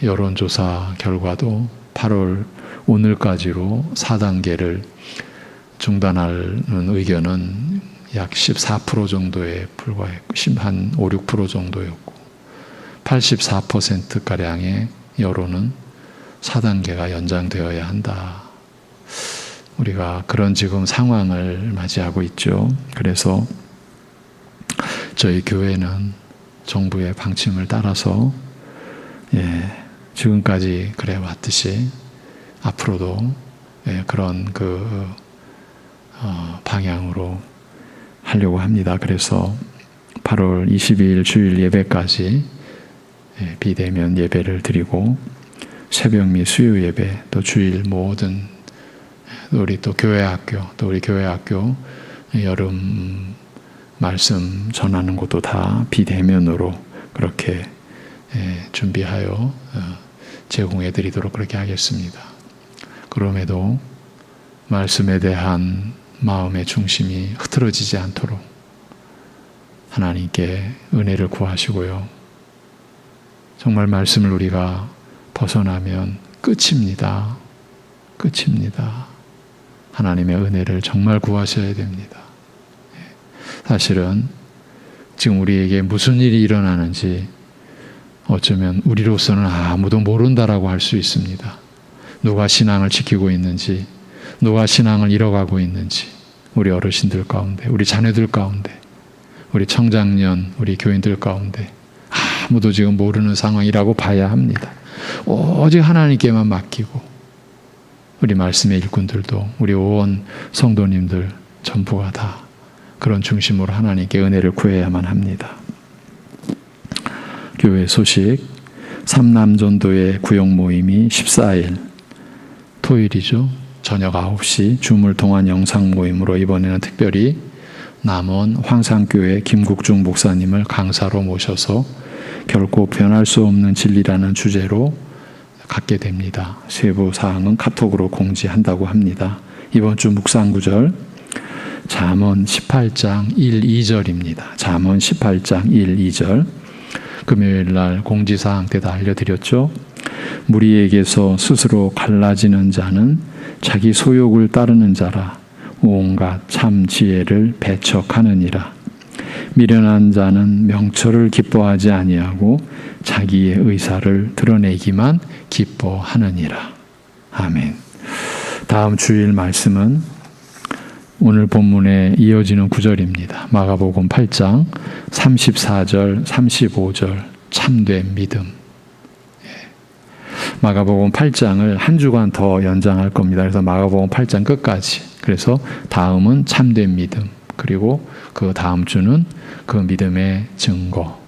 여론조사 결과도 8월 오늘까지로 4단계를 중단하는 의견은 약 14% 정도에 불과했고 한 5, 6% 정도였고 84%가량의 여론은 4단계가 연장되어야 한다. 우리가 그런 지금 상황을 맞이하고 있죠. 그래서 저희 교회는 정부의 방침을 따라서 지금까지 그래 왔듯이 앞으로도 그런 방향으로 하려고 합니다. 그래서 8월 22일 주일 예배까지 비대면 예배를 드리고 새벽 및 수요 예배 또 주일 모든 우리 또 교회학교 또 우리 교회학교 여름 말씀 전하는 것도 다 비대면으로 그렇게 준비하여 제공해 드리도록 그렇게 하겠습니다. 그럼에도 말씀에 대한 마음의 중심이 흐트러지지 않도록 하나님께 은혜를 구하시고요. 정말 말씀을 우리가 벗어나면 끝입니다. 끝입니다. 하나님의 은혜를 정말 구하셔야 됩니다. 사실은 지금 우리에게 무슨 일이 일어나는지 어쩌면 우리로서는 아무도 모른다라고 할 수 있습니다. 누가 신앙을 지키고 있는지, 누가 신앙을 잃어가고 있는지, 우리 어르신들 가운데, 우리 자녀들 가운데, 우리 청장년, 우리 교인들 가운데 아무도 지금 모르는 상황이라고 봐야 합니다. 오직 하나님께만 맡기고 우리 말씀의 일꾼들도 우리 온 성도님들 전부가 다 그런 중심으로 하나님께 은혜를 구해야만 합니다. 교회 소식, 삼남전도의 구역 모임이 14일 토요일이죠. 저녁 9시 주물 동안 영상 모임으로 이번에는 특별히 남원 황산교회 김국중 목사님을 강사로 모셔서 결코 변할 수 없는 진리라는 주제로 갖게 됩니다. 세부 사항은 카톡으로 공지한다고 합니다. 이번 주 묵상구절 잠언 18장 1, 2절입니다. 잠언 18장 1, 2절 금요일 날 공지사항 때 다 알려드렸죠. 무리에게서 스스로 갈라지는 자는 자기 소욕을 따르는 자라 온갖 참 지혜를 배척하느니라. 미련한 자는 명철을 기뻐하지 아니하고 자기의 의사를 드러내기만 기뻐하느니라. 아멘. 다음 주일 말씀은 오늘 본문에 이어지는 구절입니다. 마가복음 8장 34절 35절 참된 믿음. 마가복음 8장을 한 주간 더 연장할 겁니다. 그래서 마가복음 8장 끝까지. 그래서 다음은 참된 믿음. 그리고 그 다음 주는 그 믿음의 증거.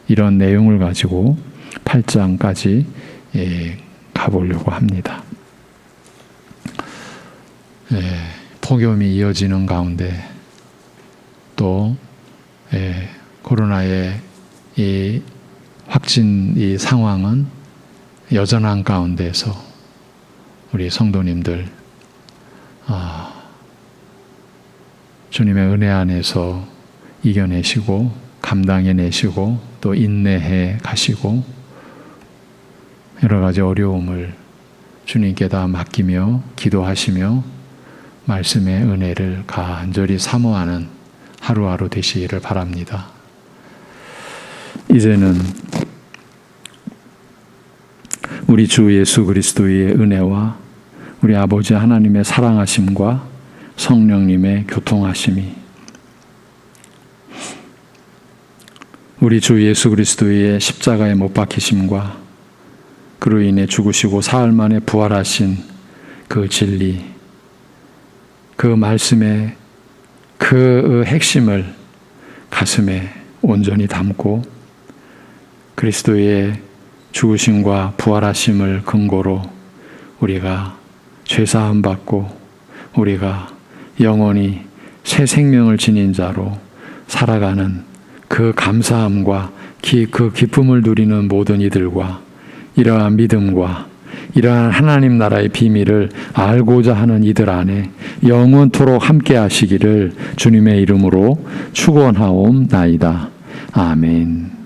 이런 내용을 가지고 8장까지 가보려고 합니다. 폭염이 이어지는 가운데 또 코로나의 이 확진 이 상황은 여전한 가운데서 우리 성도님들 주님의 은혜 안에서 이겨내시고 감당해내시고 또 인내해 가시고 여러 가지 어려움을 주님께 다 맡기며 기도하시며 말씀의 은혜를 간절히 사모하는 하루하루 되시기를 바랍니다. 이제는 우리 주 예수 그리스도의 은혜와 우리 아버지 하나님의 사랑하심과 성령님의 교통하심이 우리 주 예수 그리스도의 십자가에 못 박히심과 그로 인해 죽으시고 사흘 만에 부활하신 그 진리, 그 말씀의 그 핵심을 가슴에 온전히 담고 그리스도의 죽으심과 부활하심을 근거로 우리가 죄사함 받고 우리가 영원히 새 생명을 지닌 자로 살아가는 그 감사함과 그 기쁨을 누리는 모든 이들과 이러한 믿음과 이러한 하나님 나라의 비밀을 알고자 하는 이들 안에 영원토록 함께 하시기를 주님의 이름으로 축원하옵나이다. 아멘.